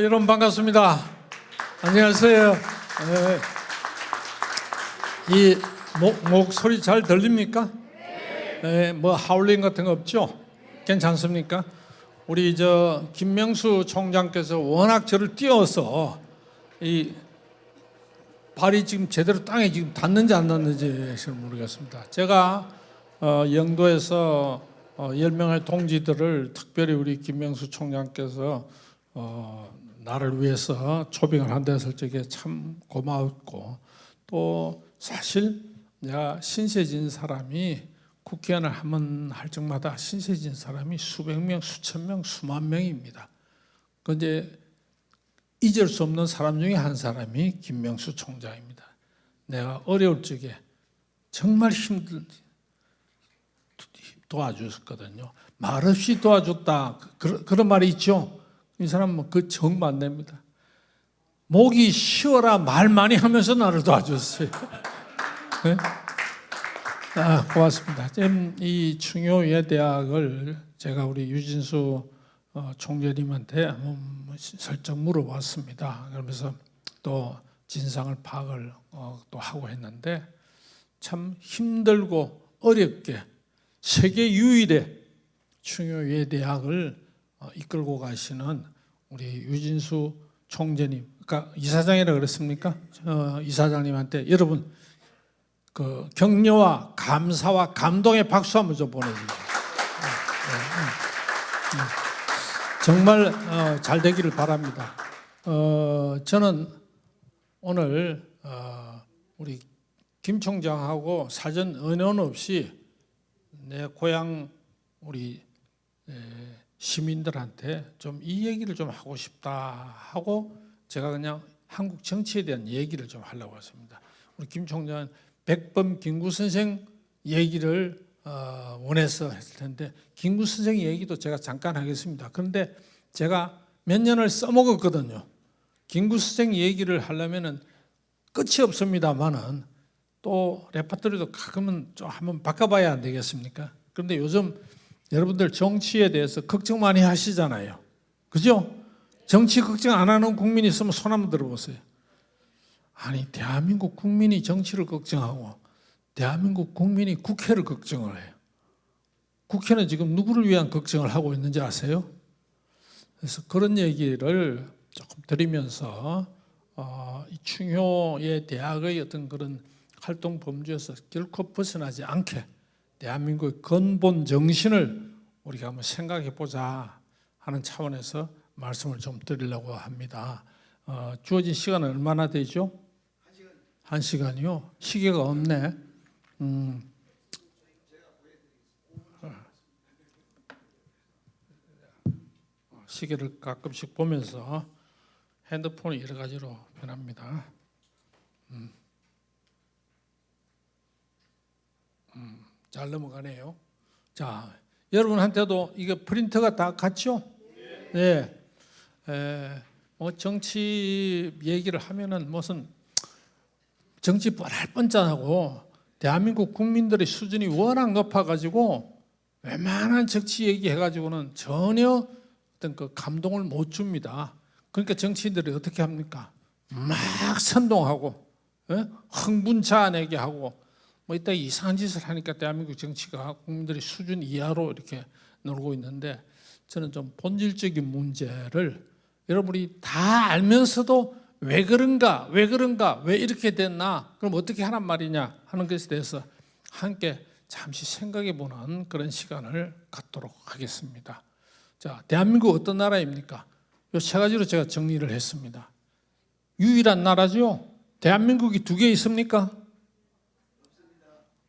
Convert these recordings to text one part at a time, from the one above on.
여러분 반갑습니다. 안녕하세요. 이 목소리 잘 들립니까? 뭐 하울링 같은 거 없죠? 괜찮습니까? 우리 김명수 총장께서 워낙 저를 띄워서 이 발이 지금 제대로 땅에 지금 닿는지 안 닿는지 잘 모르겠습니다. 제가 영도에서 10명의 동지들을 특별히 우리 김명수 총장께서 나를 위해서 초빙을 한다 했을 적에 참 고마웠고, 또 사실 내가 신세진 사람이 국회의원을 하면 할 적마다 신세진 사람이 수백 명, 수천 명, 수만 명입니다. 그런데 잊을 수 없는 사람 중에 한 사람이 김명수 총장입니다. 내가 어려울 적에 정말 도와줬거든요. 말없이 도와줬다, 그런 말이 있죠. 이 사람은 그 정말 안 됩니다. 목이 쉬어라 말 많이 하면서 나를 도와줬어요. 네? 고맙습니다. 이 충효예대학을 제가 우리 유진수 총재님한테 살짝 물어봤습니다. 그러면서 또 진상을 파악을 또 하고 했는데, 참 힘들고 어렵게 세계 유일의 충효예대학을 이끌고 가시는 우리 유진수 총재님, 그러니까 이사장이라 그랬습니까? 이사장님한테 여러분 그 격려와 감사와 감동의 박수 한번 좀 보내주세요. 정말 잘 되기를 바랍니다. 저는 오늘 우리 김 총장하고 사전 의논 없이 내 고향 우리 시민들한테 좀 이 얘기를 좀 하고 싶다 하고 제가 그냥 한국 정치에 대한 얘기를 좀 하려고 했습니다. 우리 김 총장은 백범 김구 선생 얘기를 원해서 했을 텐데, 김구 선생 얘기도 제가 잠깐 하겠습니다. 그런데 제가 몇 년을 써먹었거든요. 김구 선생 얘기를 하려면은 끝이 없습니다만은 또 레퍼토리도 가끔은 좀 한번 바꿔봐야 안 되겠습니까? 그런데 요즘 여러분들 정치에 대해서 걱정 많이 하시잖아요. 그죠? 정치 걱정 안 하는 국민이 있으면 손 한번 들어보세요. 아니, 대한민국 국민이 정치를 걱정하고 대한민국 국민이 국회를 걱정을 해요. 국회는 지금 누구를 위한 걱정을 하고 있는지 아세요? 그래서 그런 얘기를 조금 드리면서 이 충효의 대학의 어떤 그런 활동 범주에서 결코 벗어나지 않게 대한민국의 근본 정신을 우리가 한번 생각해 보자 하는 차원에서 말씀을 좀 드리려고 합니다. 주어진 시간은 얼마나 되죠? 1시간이요? 시계가 없네. 시계를 가끔씩 보면서 핸드폰이 여러 가지로 변합니다. 잘 넘어가네요. 자, 여러분한테도 이게 프린터가 다 같죠? 네. 뭐 정치 얘기를 하면은 무슨 정치 뻔할 뻔짠하고 대한민국 국민들의 수준이 워낙 높아가지고 웬만한 정치 얘기해가지고는 전혀 어떤 그 감동을 못 줍니다. 그러니까 정치인들이 어떻게 합니까? 막 선동하고 흥분자 내게 하고 뭐 이따 이상한 짓을 하니까 대한민국 정치가 국민들의 수준 이하로 이렇게 놀고 있는데, 저는 좀 본질적인 문제를 여러분이 다 알면서도 왜 그런가, 왜 이렇게 됐나, 그럼 어떻게 하란 말이냐 하는 것에 대해서 함께 잠시 생각해 보는 그런 시간을 갖도록 하겠습니다. 자, 대한민국 어떤 나라입니까? 이 세 가지로 제가 정리를 했습니다. 유일한 나라죠. 대한민국이 2개 있습니까?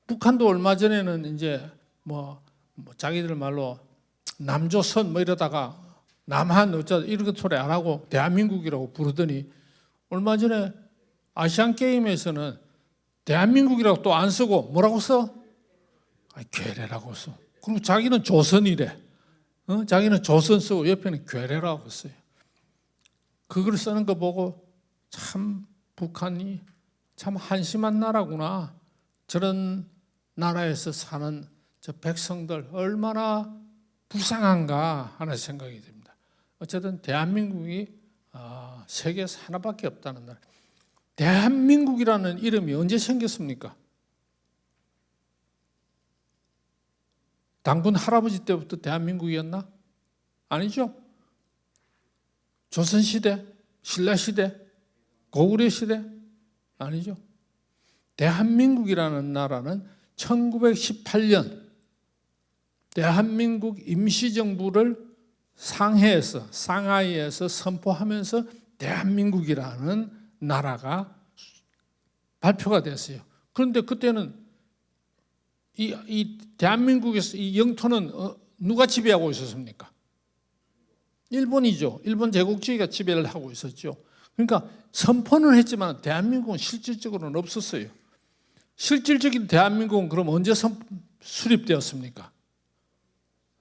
북한도 얼마 전에는 이제 뭐 자기들 말로 남조선 뭐 이러다가 남한 어쩌다 이런 소리 안 하고 대한민국이라고 부르더니, 얼마 전에 아시안 게임에서는 대한민국이라고 또 안 쓰고 뭐라고 써? 괴뢰라고 써. 그리고 자기는 조선이래. 자기는 조선 쓰고 옆에는 괴뢰라고 써요. 그걸 쓰는 거 보고 참 북한이 참 한심한 나라구나. 저런 나라에서 사는 저 백성들 얼마나 불쌍한가 하는 생각이 듭니다. 어쨌든 대한민국이 세계에서 하나밖에 없다는 나라. 대한민국이라는 이름이 언제 생겼습니까? 당군 할아버지 때부터 대한민국이었나? 아니죠. 조선시대, 신라시대, 고구려 시대? 아니죠. 대한민국이라는 나라는 1918년 대한민국 임시정부를 상하이에서 선포하면서 대한민국이라는 나라가 발표가 됐어요. 그런데 그때는 이 대한민국에서 이 영토는 누가 지배하고 있었습니까? 일본이죠. 일본 제국주의가 지배를 하고 있었죠. 그러니까 선포는 했지만 대한민국은 실질적으로는 없었어요. 실질적인 대한민국은 그럼 언제 수립되었습니까?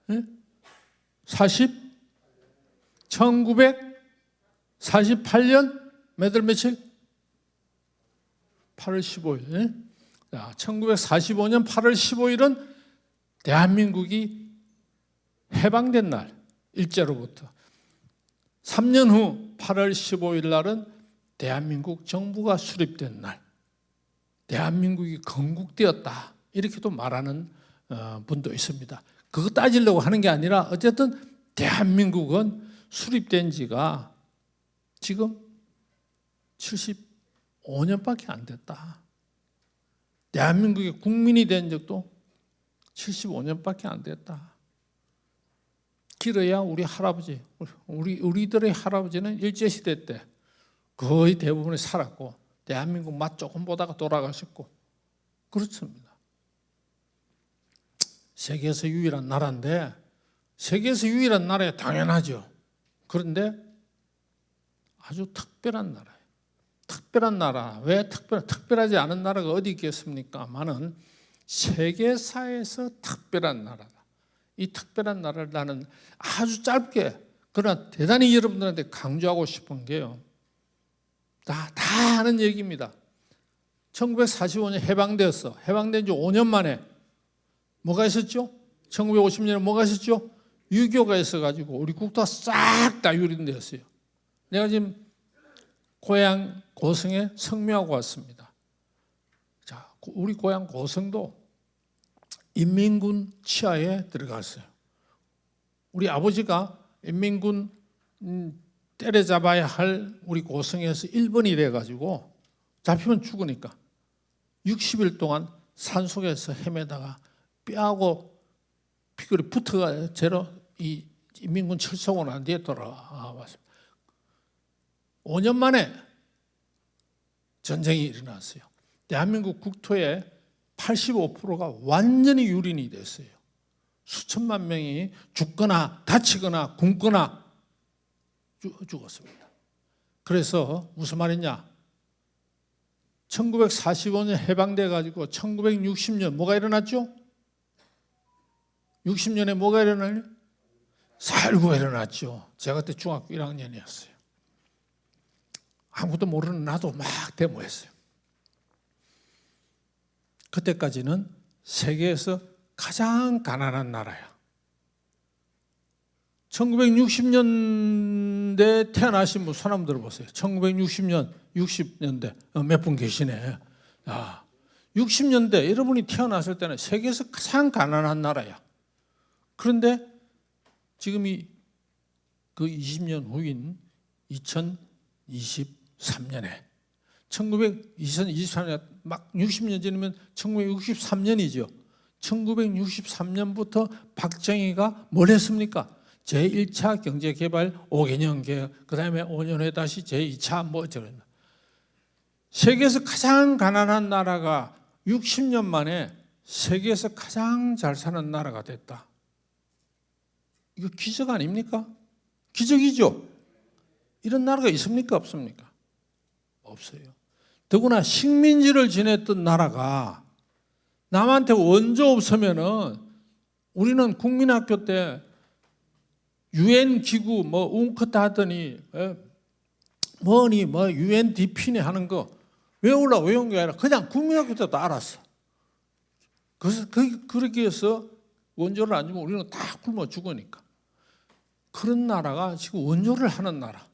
네? 1948년 몇 월 며칠? 8월 15일. 네? 1945년 8월 15일은 대한민국이 해방된 날, 일제로부터. 3년 후 8월 15일 날은 대한민국 정부가 수립된 날. 대한민국이 건국되었다. 이렇게도 말하는 분도 있습니다. 그거 따지려고 하는 게 아니라 어쨌든 대한민국은 수립된 지가 지금 75년밖에 안 됐다. 대한민국의 국민이 된 적도 75년밖에 안 됐다. 길어야 우리 할아버지, 우리들의 할아버지는 일제시대 때 거의 대부분이 살았고 대한민국 맛 조금 보다가 돌아가셨고 그렇습니다. 세계에서 유일한 나라인데 세계에서 유일한 나라에 당연하죠. 그런데 아주 특별한 나라예요. 특별한 나라. 왜 특별하지 않은 나라가 어디 있겠습니까?만은 세계사에서 특별한 나라다. 이 특별한 나라를 나는 아주 짧게 그러나 대단히 여러분들한테 강조하고 싶은 게요. 다 아는 얘기입니다. 1945년 해방되었어. 해방된 지 5년 만에 뭐가 있었죠? 1950년에 뭐가 있었죠? 유교가 있어가지고 우리 국토가 싹 다 유린되었어요. 내가 지금 고향 고성에 성묘하고 왔습니다. 자, 우리 고향 고성도 인민군 치하에 들어갔어요. 우리 아버지가 인민군 때려잡아야 할 우리 고성에서 1번이 돼가지고 잡히면 죽으니까 60일 동안 산속에서 헤매다가 뼈하고 피골이 붙어가 제로 이 인민군 철수하고 난 뒤에 돌아왔습니다. 5년 만에 전쟁이 일어났어요. 대한민국 국토의 85%가 완전히 유린이 됐어요. 수천만 명이 죽거나 다치거나 굶거나 죽었습니다. 그래서 무슨 말이냐? 1945년 해방돼 가지고 1960년 뭐가 일어났죠? 60년에 뭐가 일어나요? 4.19가 일어났죠. 제가 그때 중학교 1학년이었어요. 아무것도 모르는 나도 막 데모했어요. 그때까지는 세계에서 가장 가난한 나라야. 1960년대 태어나신 분 손 한번 들어보세요. 1960년, 60년대 몇 분 계시네. 60년대 여러분이 태어났을 때는 세계에서 가장 가난한 나라야. 그런데 지금이 그 20년 후인 2023년에 2023년 막 60년 전이면 1963년이죠. 1963년부터 박정희가 뭘 했습니까? 제1차 경제개발 5개년 계획, 그 다음에 5년 후에 다시 제2차 뭐 저런. 세계에서 가장 가난한 나라가 60년 만에 세계에서 가장 잘 사는 나라가 됐다. 이거 기적 아닙니까? 기적이죠. 이런 나라가 있습니까? 없습니까? 없어요. 더구나 식민지를 지냈던 나라가 남한테 원조 없으면은 우리는 국민학교 때 UN 기구 뭐 웅크타 하더니 뭐니 뭐 UNDP니 하는 거 외운 게 아니라 그냥 국민학교 때도 알았어. 그래서 그렇게 해서 원조를 안 주면 우리는 다 굶어 죽으니까. 그런 나라가 지금 원조를 하는 나라.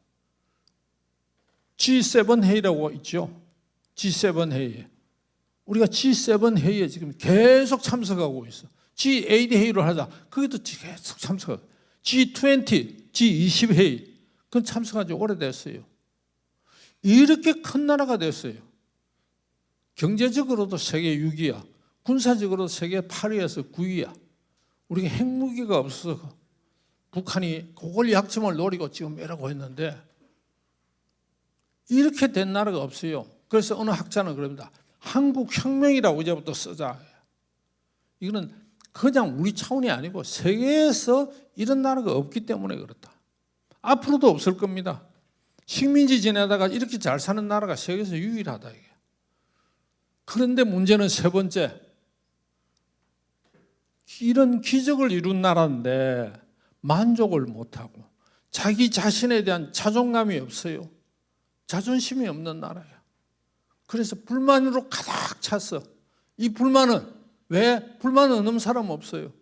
G7 회의라고 있죠. G7 회의. 우리가 G7 회의에 지금 계속 참석하고 있어. G8 회의를 하자. 거기도 계속 참석하고. G20, G20 회의. 그건 참석한 지 오래됐어요. 이렇게 큰 나라가 됐어요. 경제적으로도 세계 6위야. 군사적으로도 세계 8위에서 9위야. 우리가 핵무기가 없어서 북한이 그걸 약점을 노리고 지금 이러고 있는데 이렇게 된 나라가 없어요. 그래서 어느 학자는 그럽니다. 한국혁명이라고 이제부터 쓰자. 이거는 그냥 우리 차원이 아니고 세계에서 이런 나라가 없기 때문에 그렇다. 앞으로도 없을 겁니다. 식민지 지내다가 이렇게 잘 사는 나라가 세계에서 유일하다. 이게. 그런데 문제는 세 번째. 이런 기적을 이룬 나라인데 만족을 못하고 자기 자신에 대한 자존감이 없어요. 자존심이 없는 나라예요. 그래서 불만으로 가득 찼어. 이 불만은 왜? 불만은 없는 사람 없어요.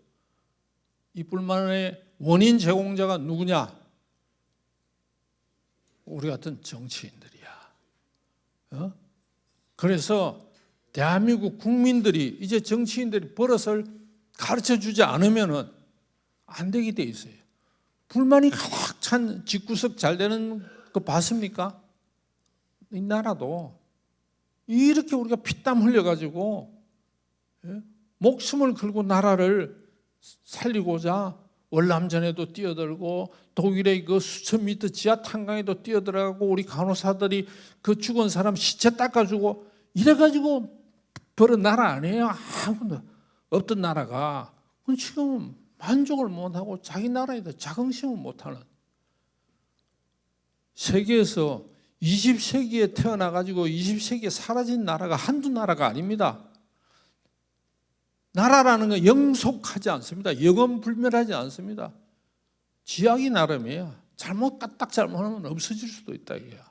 이 불만의 원인 제공자가 누구냐? 우리 같은 정치인들이야. 그래서 대한민국 국민들이 이제 정치인들이 버릇을 가르쳐주지 않으면 안 되게 돼 있어요. 불만이 가득 찬 집구석 잘 되는 거 봤습니까? 이 나라도 이렇게 우리가 피땀 흘려가지고 목숨을 걸고 나라를 살리고자 월남전에도 뛰어들고 독일의 그 수천 미터 지하 탄광에도 뛰어들어가고 우리 간호사들이 그 죽은 사람 시체 닦아주고 이래가지고 그런 나라 아니에요. 아무도 없던 나라가 지금 만족을 못하고 자기 나라에 대해 자긍심을 못하는 세계에서 20세기에 태어나가지고 20세기에 사라진 나라가 한두 나라가 아닙니다. 나라라는 건 영속하지 않습니다. 영원불멸하지 않습니다. 지약이 나름이에요. 딱 잘못하면 없어질 수도 있다. 이게야.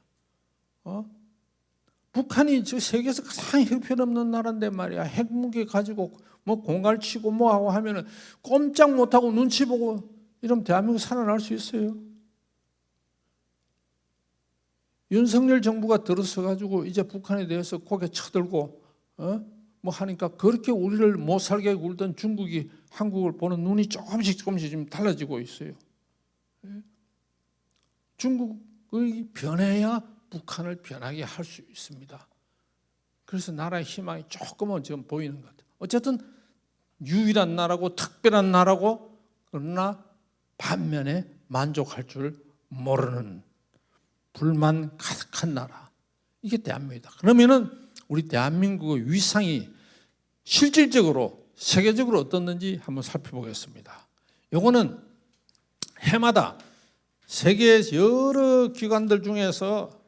북한이 저 세계에서 가장 형편없는 나라인데 말이야. 핵무기 가지고 뭐 공갈 치고 뭐 하고 하면은 꼼짝 못하고 눈치 보고 이러면 대한민국 살아날 수 있어요. 윤석열 정부가 들어서 가지고 이제 북한에 대해서 고개 쳐들고 뭐 하니까 그렇게 우리를 못 살게 굴던 중국이 한국을 보는 눈이 조금씩 지금 달라지고 있어요. 중국의 변해야 북한을 변하게 할 수 있습니다. 그래서 나라의 희망이 조금은 지금 보이는 것 같아요. 어쨌든 유일한 나라고 특별한 나라고 그러나 반면에 만족할 줄 모르는 불만 가득한 나라. 이게 대한민국이다. 그러면은 우리 대한민국의 위상이 실질적으로 세계적으로 어떻는지 한번 살펴보겠습니다. 요거는 해마다 세계 여러 기관들 중에서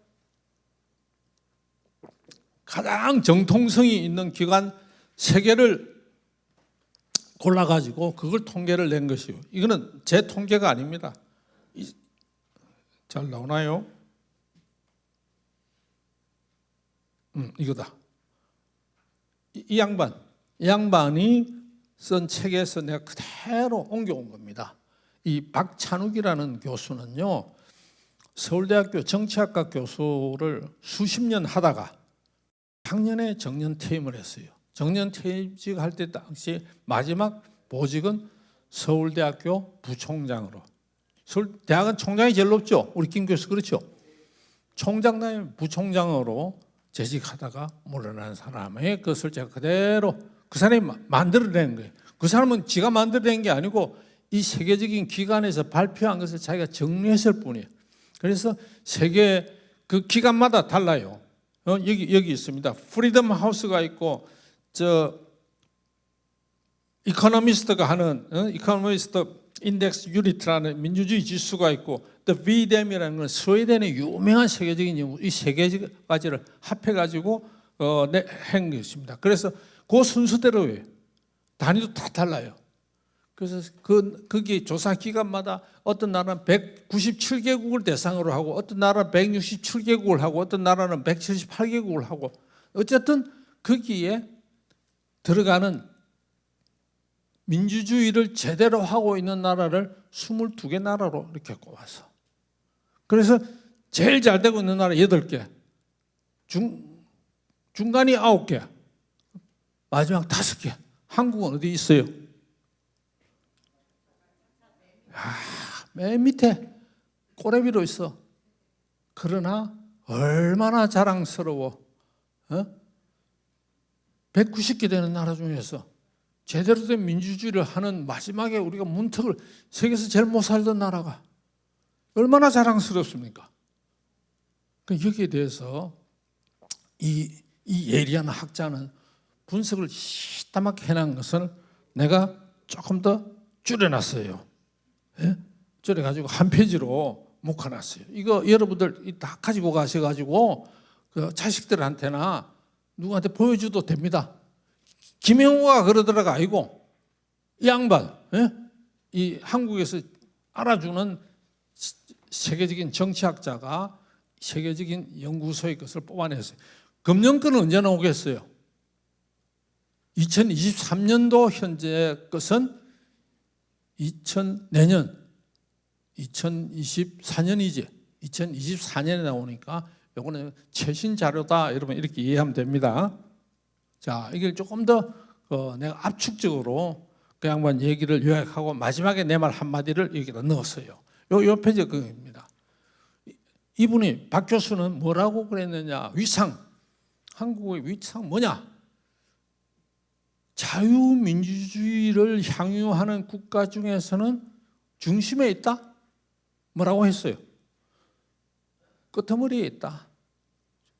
가장 정통성이 있는 기관 3개를 골라가지고 그걸 통계를 낸 것이요. 이거는 제 통계가 아닙니다. 잘 나오나요? 이거다. 이 양반이 쓴 책에서 내가 그대로 옮겨온 겁니다. 이 박찬욱이라는 교수는요, 서울대학교 정치학과 교수를 수십 년 하다가 작년에 정년퇴임을 했어요. 정년퇴임직 할 때 당시 마지막 보직은 서울대학교 부총장으로. 대학은 총장이 제일 높죠. 우리 김 교수 그렇죠. 총장님 부총장으로 재직하다가 물러난 사람의 것을 제가 그대로 그 사람이 만들어낸 거예요. 그 사람은 지가 만들어낸 게 아니고 이 세계적인 기관에서 발표한 것을 자기가 정리했을 뿐이에요. 그래서 세계 그 기관마다 달라요. 여기 있습니다. 프리덤 하우스가 있고 저 이코노미스트가 하는 이코노미스트 인덱스 유니트라는 민주주의 지수가 있고 또 VDM이라는 건 스웨덴의 유명한 세계적인 연구 이 3가지를 합해가지고 한 것입니다. 그래서 그 순서대로 해요. 단위도 다 달라요. 그래서 거기 조사 기관마다 어떤 나라는 197개국을 대상으로 하고 어떤 나라는 167개국을 하고 어떤 나라는 178개국을 하고 어쨌든 거기에 들어가는 민주주의를 제대로 하고 있는 나라를 22개 나라로 이렇게 꼽아서 그래서 제일 잘 되고 있는 나라 8개, 중간이 9개, 마지막 5개. 한국은 어디 있어요? 맨 밑에 꼬레비로 있어. 그러나 얼마나 자랑스러워. 190개 되는 나라 중에서 제대로 된 민주주의를 하는 마지막에 우리가 문턱을, 세계에서 제일 못 살던 나라가 얼마나 자랑스럽습니까? 여기에 대해서 이 예리한 학자는 분석을 시다맣게 해놓은 것을 내가 조금 더 줄여놨어요. 줄여가지고 한 페이지로 묶어놨어요. 이거 여러분들 다 가지고 가셔가지고 그 자식들한테나 누구한테 보여줘도 됩니다. 김영호가 그러더라가 아니고 이 양반, 이 한국에서 알아주는 세계적인 정치학자가 세계적인 연구소의 것을 뽑아냈어요. 금년권은 언제 나오겠어요? 2023년도 현재 것은 내년 2024년이지. 2024년에 나오니까 이거는 최신 자료다. 여러분 이렇게 이해하면 됩니다. 자, 이걸 조금 더 내가 압축적으로 그 양반 얘기를 요약하고 마지막에 내 말 한마디를 여기다 넣었어요. 요 페이지가 그겁니다. 이분이 박 교수는 뭐라고 그랬느냐? 위상, 한국의 위상 뭐냐? 자유민주주의를 향유하는 국가 중에서는 중심에 있다? 뭐라고 했어요? 끄트머리에 있다.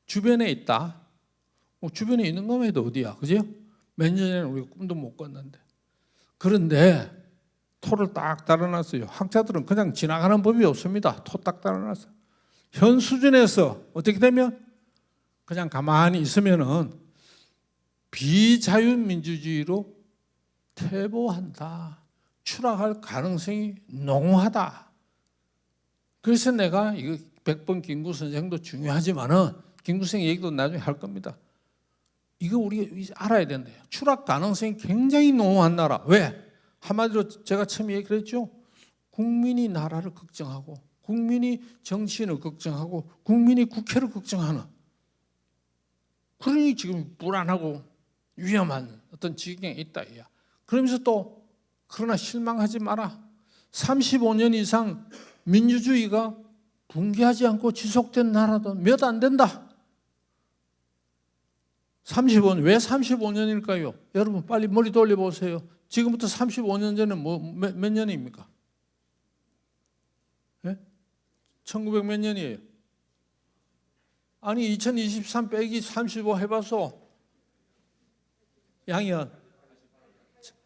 주변에 있다. 주변에 있는 것만 해도 어디야? 그죠? 몇 년 전에는 우리가 꿈도 못 꿨는데. 그런데 토를 딱 달아놨어요. 학자들은 그냥 지나가는 법이 없습니다. 토 딱 달아놨어요. 현 수준에서 어떻게 되면 그냥 가만히 있으면은 비자유민주주의로 퇴보한다. 추락할 가능성이 농후하다. 그래서 내가 이거 100번 김구 선생도 중요하지만은 김구 선생 얘기도 나중에 할 겁니다. 이거 우리가 알아야 된대요. 추락 가능성이 굉장히 농후한 나라. 왜? 한마디로 제가 처음에 얘기했죠. 국민이 나라를 걱정하고 국민이 정치인을 걱정하고 국민이 국회를 걱정하는, 그러니 지금 불안하고 위험한 어떤 지경에 있다. 그러면서 또 그러나 실망하지 마라. 35년 이상 민주주의가 붕괴하지 않고 지속된 나라도 몇 안 된다. 35년, 왜 35년일까요? 여러분 빨리 머리 돌려보세요. 지금부터 35년 전에 몇 년입니까? 1900 몇 년이에요? 아니 2023 빼기 35 해봐서 양이한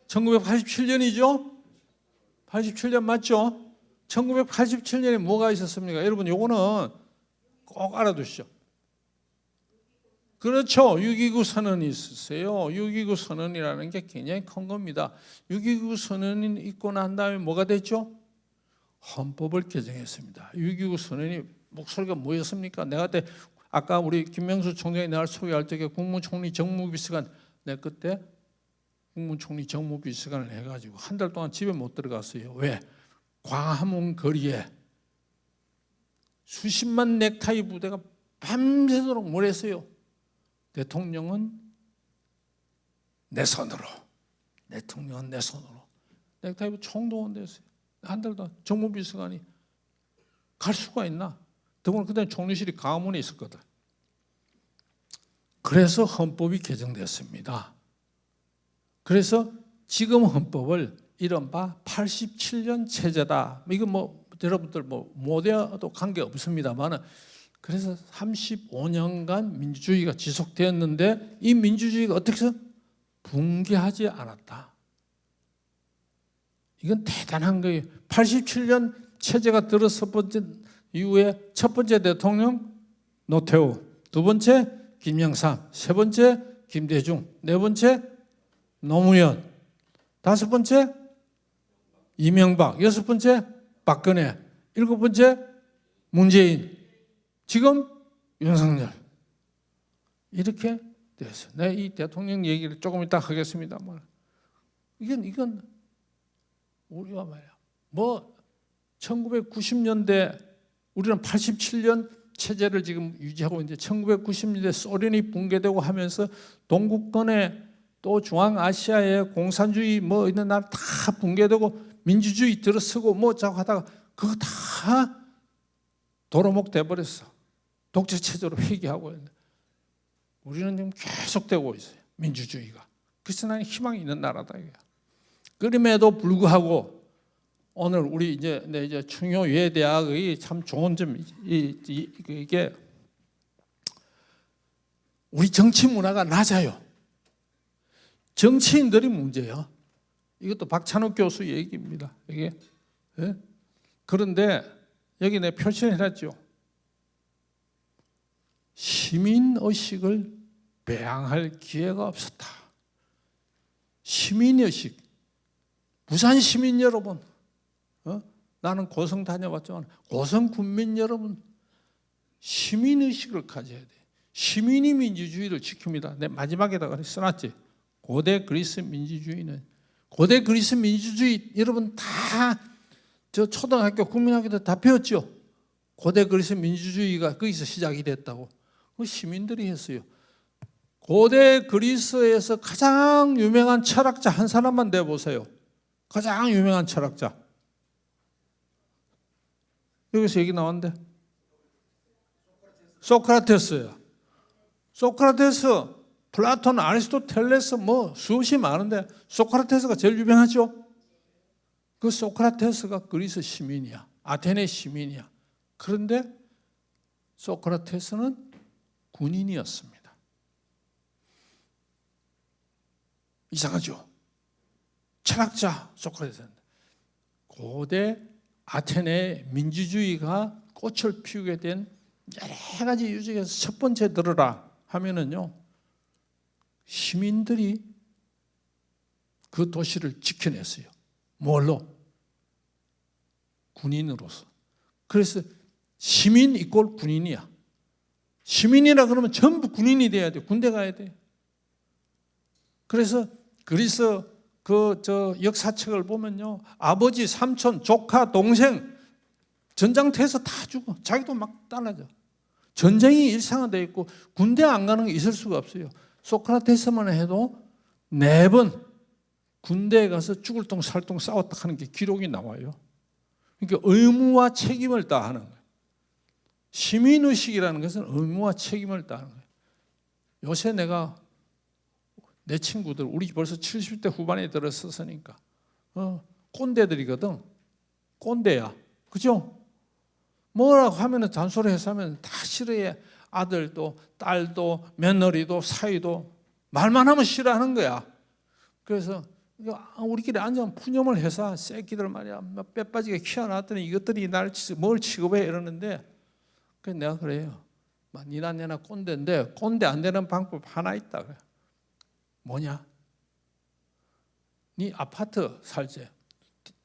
1987년이죠? 87년 맞죠? 1987년에 뭐가 있었습니까? 여러분 요거는 꼭 알아두시죠. 그렇죠. 6.29 선언이 있었어요. 6.29 선언이라는 게 굉장히 큰 겁니다. 6.29 선언이 있고 난 다음에 뭐가 됐죠? 헌법을 개정했습니다. 6.29 선언이 목소리가 뭐였습니까? 내가 그때 아까 우리 김명수 총장이 나를 소개할 때 국무총리 정무비서관, 내 그때 국무총리 정무비서관을 해가지고 한 달 동안 집에 못 들어갔어요. 왜? 광화문 거리에 수십만 넥타이 부대가 밤새도록 몰았어요. 대통령은 내 손으로, 대통령은 내 손으로. 넥타이 총동원됐어요. 한 달 동안 정무비서관이 갈 수가 있나? 더구나 그때 총리실이 광화문에 있었거든. 그래서 헌법이 개정됐습니다. 그래서 지금 헌법을 이른바 87년 체제다. 이거 여러분들 모대와도 관계 없습니다만, 그래서 35년간 민주주의가 지속되었는데 이 민주주의가 어떻게 해서 붕괴하지 않았다. 이건 대단한 거예요. 87년 체제가 들어선 이후에 첫 번째 대통령 노태우, 두 번째 김영삼, 세 번째 김대중, 네 번째 노무현, 다섯 번째 이명박, 여섯 번째 박근혜, 일곱 번째 문재인, 지금 윤석열. 이렇게 됐어요. 내가 이 대통령 얘기를 조금 이따 하겠습니다만, 이건 우리가 말이야. 1990년대 우리는 87년 체제를 지금 유지하고 이제 1990년대 소련이 붕괴되고 하면서 동구권에 또 중앙아시아의 공산주의 뭐 있는 나라 다 붕괴되고 민주주의 들어서고 뭐 자고 하다가 그거 다 도로목 돼버렸어. 독재 체제로 회귀하고 있는데 우리는 지금 계속되고 있어요. 민주주의가. 그래서 나는 희망이 있는 나라다 이거야. 그럼에도 불구하고 오늘 우리 이제 충효 예대학의 참 좋은 점이 이게 우리 정치 문화가 낮아요. 정치인들이 문제예요. 이것도 박찬욱 교수 얘기입니다. 이게 예? 그런데 여기 내 표시해놨죠. 시민의식을 배양할 기회가 없었다. 시민의식. 부산 시민 여러분, 나는 고성 다녀봤지만 고성 군민 여러분, 시민의식을 가져야 돼. 시민이 민주주의를 지킵니다. 내 마지막에다가 써놨지. 고대 그리스 민주주의는, 고대 그리스 민주주의 여러분 다 저 초등학교 국민학교 때 다 배웠죠. 고대 그리스 민주주의가 거기서 시작이 됐다고. 그 시민들이 했어요. 고대 그리스에서 가장 유명한 철학자 한 사람만 내보세요. 가장 유명한 철학자. 여기서 얘기 나왔는데 소크라테스야. 소크라테스, 플라톤, 아리스토텔레스 뭐 수없이 많은데 소크라테스가 제일 유명하죠. 그 소크라테스가 그리스 시민이야. 아테네 시민이야. 그런데 소크라테스는 군인이었습니다. 이상하죠? 철학자 소크라테스는 고대 아테네 민주주의가 꽃을 피우게 된 여러 가지 이유 중에서 첫 번째 들으라 하면은요, 시민들이 그 도시를 지켜냈어요. 뭘로? 군인으로서. 그래서 시민 이꼴 군인이야. 시민이라 그러면 전부 군인이 돼야 돼. 군대 가야 돼. 그래서 그리스 저 역사책을 보면요, 아버지, 삼촌, 조카, 동생 전장터에서 다 죽어. 자기도 막 따라져. 전쟁이 일상화되어 있고 군대 안 가는 게 있을 수가 없어요. 소크라테스만 해도 4번 군대에 가서 죽을 똥 살똥 싸웠다 하는 게 기록이 나와요. 그러니까 의무와 책임을 다하는 거예요. 시민의식이라는 것은 의무와 책임을 다하는 거예요. 요새 내가 내 친구들, 우리 벌써 70대 후반에 들어섰으니까 꼰대들이거든. 꼰대야. 그죠? 뭐라고 하면은 잔소리해서 하면 다 싫어해. 아들도 딸도 며느리도 사위도 말만 하면 싫어하는 거야. 그래서 우리끼리 앉으면 푸념을 해서 새끼들 말이야 뼈 빠지게 키워놨더니 이것들이 날 뭘 취급해 이러는데, 그래서 내가 그래요. 니나 내나 꼰대인데 꼰대 안 되는 방법 하나 있다. 그래. 뭐냐? 니 아파트 살지?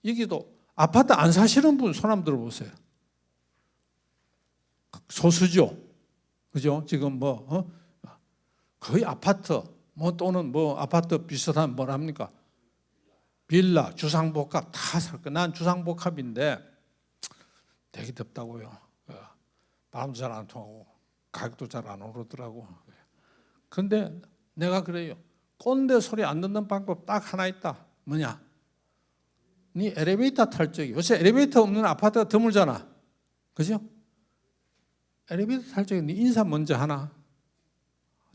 여기도 아파트 안 사시는 분 손 한번 들어보세요. 소수죠. 그죠? 지금 거의 아파트 또는 아파트 비슷한 뭐랍니까? 빌라, 주상복합 다 살 거야. 난 주상복합인데 되게 덥다고요. 바람도 잘 안 통하고 가격도 잘 안 오르더라고. 그런데 내가 그래요. 꼰대 소리 안 듣는 방법 딱 하나 있다. 뭐냐? 네 엘리베이터 탈 적에, 요새 엘리베이터 없는 아파트가 드물잖아. 그죠? 엘리베이터 탈 적에 네 인사 먼저 하나?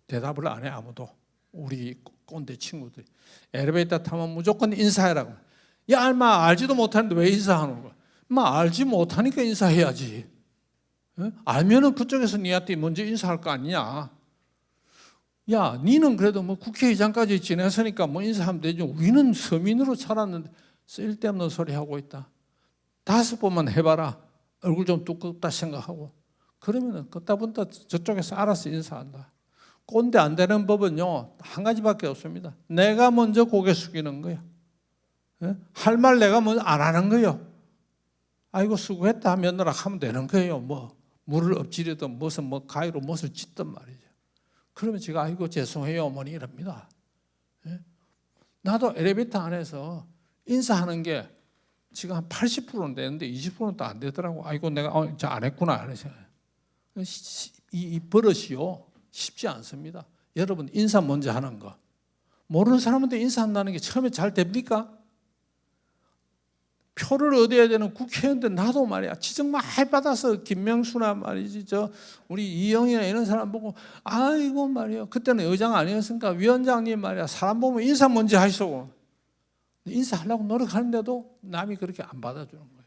대답을 안 해 아무도. 우리 꼰대 친구들. 엘리베이터 타면 무조건 인사해라고. 야, 인마 알지도 못하는데 왜 인사하는 거야? 인마 알지 못하니까 인사해야지. 알면은 그쪽에서 니한테 먼저 인사할 거 아니냐? 야, 니는 그래도 국회의장까지 지냈으니까 인사하면 되죠. 우리는 서민으로 살았는데 쓸데없는 소리 하고 있다. 5번만 해봐라. 얼굴 좀 두껍다 생각하고. 그러면은 그따분따 저쪽에서 알아서 인사한다. 꼰대 안 되는 법은요, 한 가지밖에 없습니다. 내가 먼저 고개 숙이는 거야. 할 말 내가 먼저 안 하는 거예요. 아이고 수고했다 며느라 하면 되는 거예요. 물을 엎지르든 무슨 가위로 못을 찢든 말이죠. 그러면 제가 아이고 죄송해요 어머니 이럽니다. 나도 엘리베이터 안에서 인사하는 게 지금 한 80%는 되는데 20%는 또 안 되더라고. 아이고 내가 안 했구나. 이 버릇이요 쉽지 않습니다. 여러분 인사 먼저 하는 거. 모르는 사람한테 인사한다는 게 처음에 잘 됩니까? 표를 얻어야 되는 국회의원들 나도 말이야 지적 많이 받아서 김명수나 말이지 우리 이영이나 이런 사람 보고 아이고 말이야 그때는 의장 아니었으니까 위원장님 말이야 사람 보면 인사 먼저 하시오. 인사하려고 노력하는데도 남이 그렇게 안 받아주는 거예요.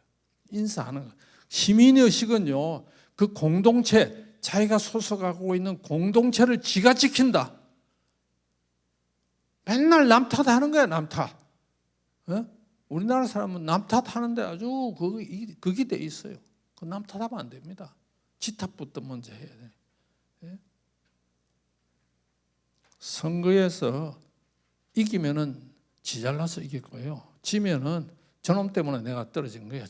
인사하는 거. 시민의식은요 그 공동체 자기가 소속하고 있는 공동체를 지가 지킨다. 맨날 남 탓하는 거야 남 탓. 우리나라 사람은 남 탓하는데 아주 그게 돼 있어요. 그 남 탓하면 안 됩니다. 지 탓부터 먼저 해야 돼. 선거에서 이기면은 지 잘나서 이길 거예요. 지면은 저놈 때문에 내가 떨어진 거예요.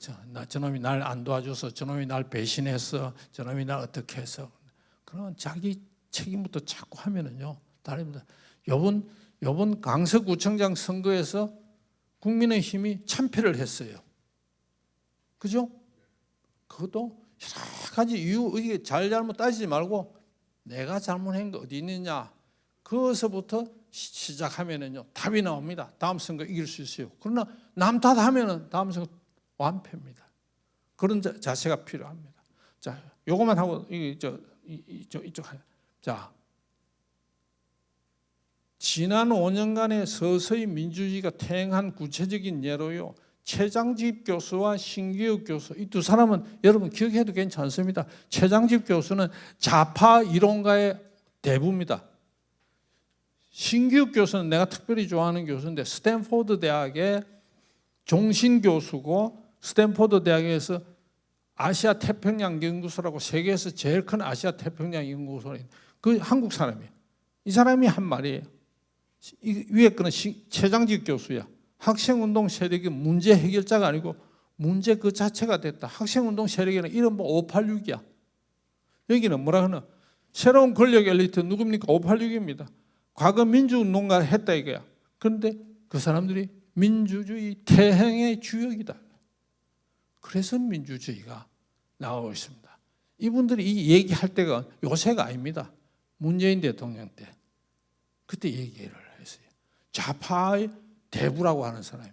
저놈이 날 안 도와줘서, 저놈이 날 배신해서, 저놈이 날 어떻게 해서. 그러면 자기 책임부터 자꾸 하면은요. 다릅니다. 요번 강서구청장 선거에서 국민의힘이 참패를 했어요. 그죠? 그것도 여러 가지 이유, 이게 잘못 따지지 말고 내가 잘못한 거 어디 있느냐. 그것부터 시작하면은요 답이 나옵니다. 다음 선거 이길 수 있어요. 그러나 남 탓하면은 다음 선거 완패입니다. 그런 자세가 필요합니다. 자, 요것만 하고 이쪽 자, 지난 5년간의 서서히 민주주의가 퇴행한 구체적인 예로요. 최장집 교수와 신기욱 교수 이 두 사람은 여러분 기억해도 괜찮습니다. 최장집 교수는 좌파 이론가의 대부입니다. 신기욱 교수는 내가 특별히 좋아하는 교수인데 스탠포드 대학의 종신 교수고 스탠포드 대학에서 아시아 태평양 연구소라고 세계에서 제일 큰 아시아 태평양 연구소인 그 한국 사람이에요. 이 사람이 한 말이에요. 위에 거는 최장집 교수야. 학생운동 세력이 문제 해결자가 아니고 문제 그 자체가 됐다. 학생운동 세력에는 이런 586이야. 여기는 뭐라 하나 새로운 권력 엘리트 누굽니까? 586입니다. 과거 민주운동가를 했다 이거야. 그런데 그 사람들이 민주주의 퇴행의 주역이다. 그래서 민주주의가 나오고 있습니다. 이분들이 이 얘기할 때가 요새가 아닙니다. 문재인 대통령 때 그때 얘기를 했어요. 좌파의 대부라고 하는 사람이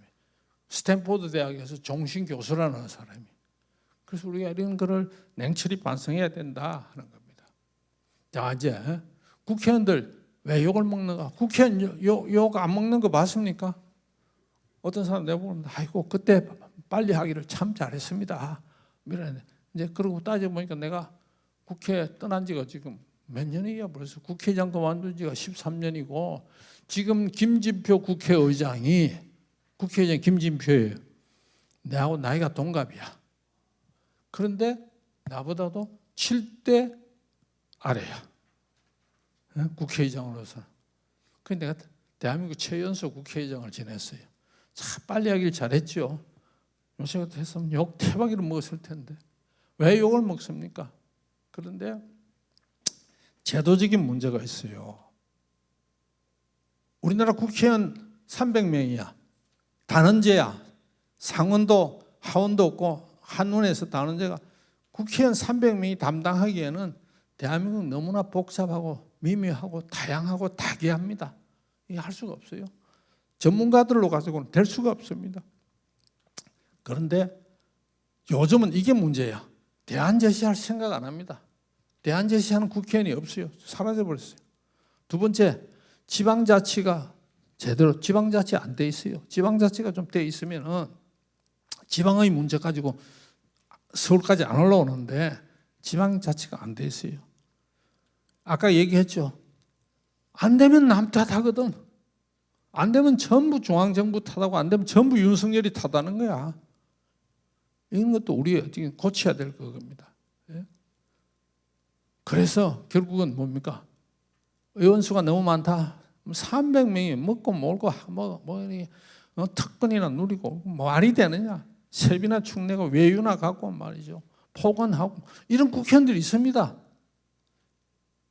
스탠포드 대학에서 종신 교수라는 사람이. 그래서 우리가 이런 거를 냉철히 반성해야 된다 하는 겁니다. 자, 이제 국회의원들 왜 욕을 먹는가? 국회의원 욕 안 먹는 거 봤습니까? 어떤 사람 내가 보면 아이고 그때 빨리 하기를 참 잘했습니다. 이제 그러고 따져보니까 내가 국회 떠난 지가 지금 몇 년이야 벌써. 국회의장 그만둔 지가 13년이고 지금 김진표 국회의장이 국회의장 김진표예요. 내하고 나이가 동갑이야. 그런데 나보다도 7대 아래야. 국회의장으로서. 그런데 내가 대한민국 최연소 국회의장을 지냈어요. 참 빨리 하길 잘했죠. 요새 같았으면 욕 태박이를 먹었을 텐데. 왜 욕을 먹습니까? 그런데 제도적인 문제가 있어요. 우리나라 국회의원 300명이야. 단원제야. 상원도 하원도 없고 한원에서 단원제가 국회의원 300명이 담당하기에는 대한민국 너무나 복잡하고 미묘하고 다양하고 다기합니다. 이게 할 수가 없어요. 전문가들로 가지고는 될 수가 없습니다. 그런데 요즘은 이게 문제야. 대안 제시할 생각 안 합니다. 대안 제시하는 국회의원이 없어요. 사라져버렸어요. 두 번째, 지방자치가 제대로 지방자치 안 돼 있어요. 지방자치가 좀 돼 있으면은 지방의 문제 가지고 서울까지 안 올라오는데 지방자치가 안 돼 있어요. 아까 얘기했죠. 안 되면 남 탓하거든. 안 되면 전부 중앙정부 탓하고 안 되면 전부 윤석열이 탓하는 거야. 이런 것도 우리가 지금 고쳐야 될 겁니다. 그래서 결국은 뭡니까? 의원수가 너무 많다. 300명이 먹고 몰고 특권이나 누리고 말이 되느냐? 세비나 축내고 외유나 갖고 말이죠. 폭언하고 이런 국회의원들이 있습니다.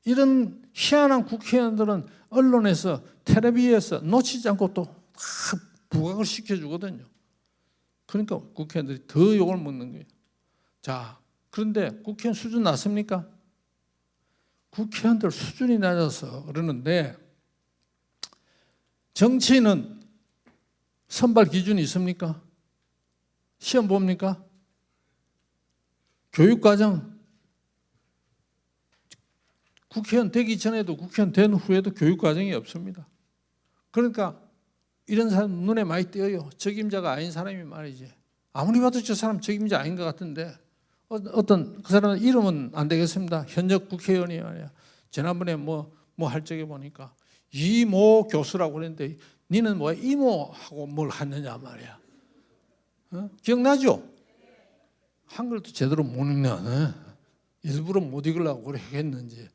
이런 희한한 국회의원들은 언론에서 텔레비에서 놓치지 않고 또 다 부각을 시켜주거든요. 그러니까 국회의원들이 더 욕을 먹는 거예요. 자, 그런데 국회의원 수준 낮습니까? 국회의원들 수준이 낮아서 그러는데 정치인은 선발 기준이 있습니까? 시험 봅니까? 교육과정 국회의원 되기 전에도 국회의원 된 후에도 교육과정이 없습니다. 그러니까 이런 사람 눈에 많이 띄어요. 적임자가 아닌 사람이 말이지. 아무리 봐도 저 사람 적임자 아닌 것 같은데 어떤 그 사람 이름은 안 되겠습니다. 현역 국회의원이 말이야. 지난번에 뭐 할 적에 보니까 이모 교수라고 그랬는데 니는 뭐 이모하고 뭘 하느냐 말이야. 기억나죠? 한글도 제대로 못 읽는 일부러 못 읽으려고 그랬겠는지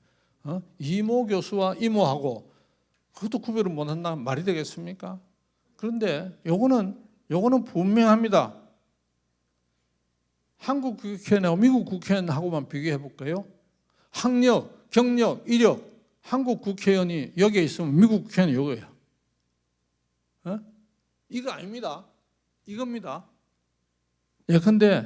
이모 교수와 이모하고 그것도 구별을 못한다면 말이 되겠습니까? 그런데 요거는 분명합니다. 한국 국회의원하고 미국 국회의원하고만 비교해 볼까요? 학력, 경력, 이력 한국 국회의원이 여기에 있으면 미국 국회의원이 여기예요. 이거 아닙니다. 이겁니다. 예컨대